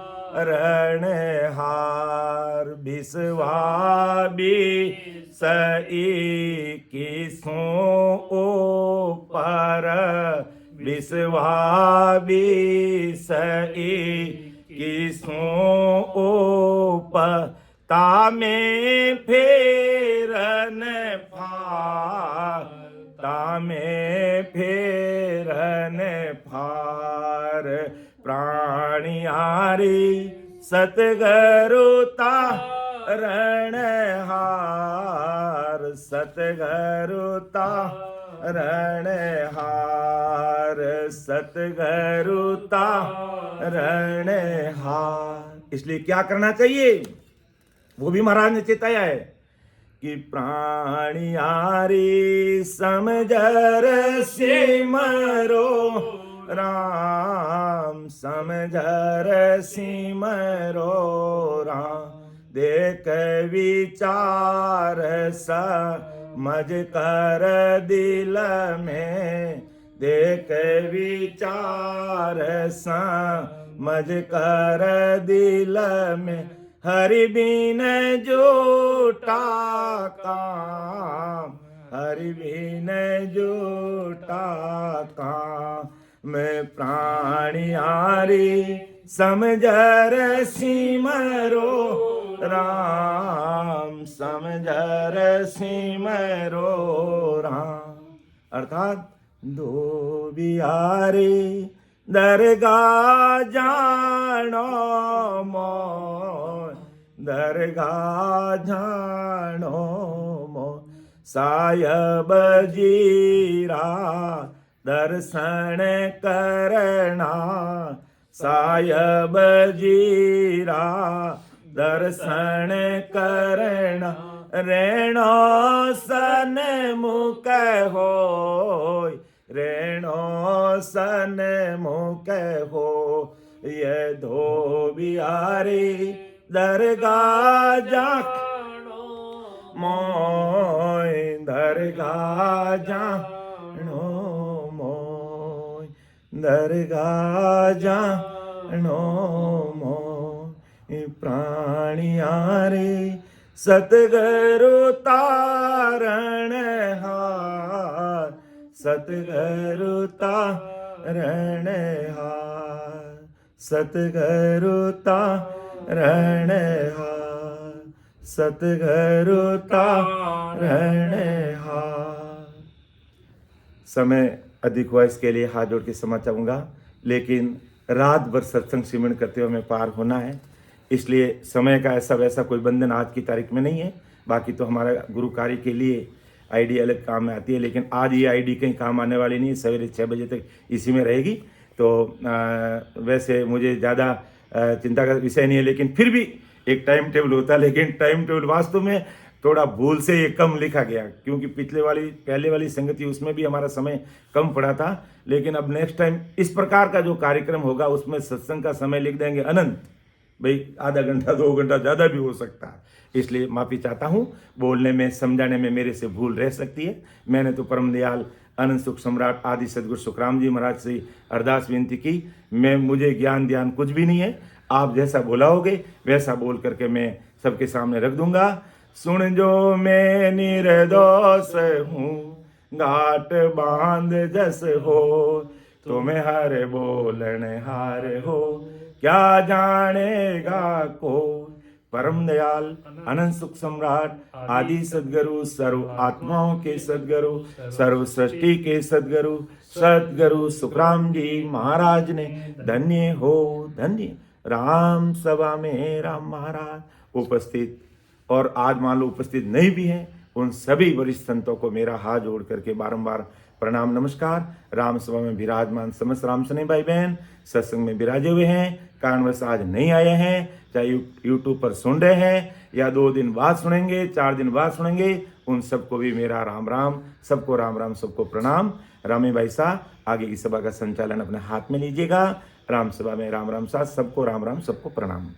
विश्वाबी सई किसों ऊपर, विश्वाबी सई किसों ऊपर, तामे फेरन फार, तामे फेरन फार, प्राणियारी सतगुरु तारणहार, सतगुरु तारणहार, सतगुरु तारणहार। इसलिए क्या करना चाहिए वो भी महाराज ने चेताया है कि प्राणियारी समझर सिमरो राम, समझर सिमरो राम, देख विचार समझ कर दिल में, देख विचार समझ कर दिल में, हरि बिन जोटा काम, हरि बिन जोटा काम, मैं प्राणियारी समझर सिमरो राम, समझर सिमरो राम। अर्थात दो बिहारी दरगाह जानो मोय, दरगाह जानो मोय, सायब जीरा दर्शन करना, सायब जीरा दर्शन करना, रेणो सन मुख होय, रेणो सन मुख हो, ये धोबियारी दरगाह जानो मोय, दरगाह जानो मोय, दरगाह जानो मोय, प्राणियारी सतगुरु तारणहार, सतगुरु तारणहार, सतगुरु तारणहार, सतगुरु तारणहार। समय अधिक हुआ, इसके लिए हाथ जोड़ के क्षमा चाहूँगा, लेकिन रात भर सत्संग सिमरन करते हुए हमें पार होना है। इसलिए समय का ऐसा वैसा कोई बंधन आज की तारीख में नहीं है। बाकी तो हमारा गुरु कार्य के लिए आईडी अलग काम में आती है, लेकिन आज ये आईडी कहीं काम आने वाली नहीं है। सवेरे 6 बजे तक इसी में रहेगी। तो वैसे मुझे ज़्यादा चिंता का विषय नहीं है, लेकिन फिर भी एक टाइम टेबल होता है। लेकिन टाइम टेबल वास्तव में थोड़ा भूल से ये कम लिखा गया, क्योंकि पहले वाली संगति उसमें भी हमारा समय कम पड़ा था। लेकिन अब नेक्स्ट टाइम इस प्रकार का जो कार्यक्रम होगा उसमें सत्संग का समय लिख देंगे अनंत, भाई आधा घंटा 2 घंटा ज़्यादा भी हो सकता है। इसलिए माफ़ी चाहता हूँ, बोलने में समझाने में मेरे से भूल रह सकती है। मैंने तो परम दयाल अनंत सुख सम्राट आदि सदगुरु सुखराम जी महाराज से अरदास विनती की, मुझे ज्ञान ध्यान कुछ भी नहीं है, आप जैसा बुलाओगे वैसा बोल करके मैं सबके सामने रख दूंगा। सुन जो मैं निर्दोष हूँ, घाट बांध जस हो, तुम्हें हर बोलन हार हो, क्या जानेगा को। परम दयाल अनंत सुख सम्राट आदि सदगुरु, सर्व आत्माओं के सदगुरु, सर्व सृष्टि के सदगुरु, सदगुरु सुखराम जी महाराज ने धन्य हो धन्य। राम सभा में राम महाराज उपस्थित, और आज मान लो उपस्थित नहीं भी हैं, उन सभी वरिष्ठ संतों को मेरा हाथ जोड़ करके बारंबार प्रणाम नमस्कार। राम सभा में विराजमान समस्त राम सने भाई बहन सत्संग में विराजे हुए हैं, कारणवश आज नहीं आए हैं, चाहे यूट्यूब पर सुन रहे हैं या 2 दिन बाद सुनेंगे, 4 दिन बाद सुनेंगे, उन सबको भी मेरा राम राम, सबको राम राम, सबको प्रणाम। रामे भाई साहब आगे की सभा का संचालन अपने हाथ में लीजिएगा। राम सभा में राम राम साथ, सबको राम राम, सबको प्रणाम।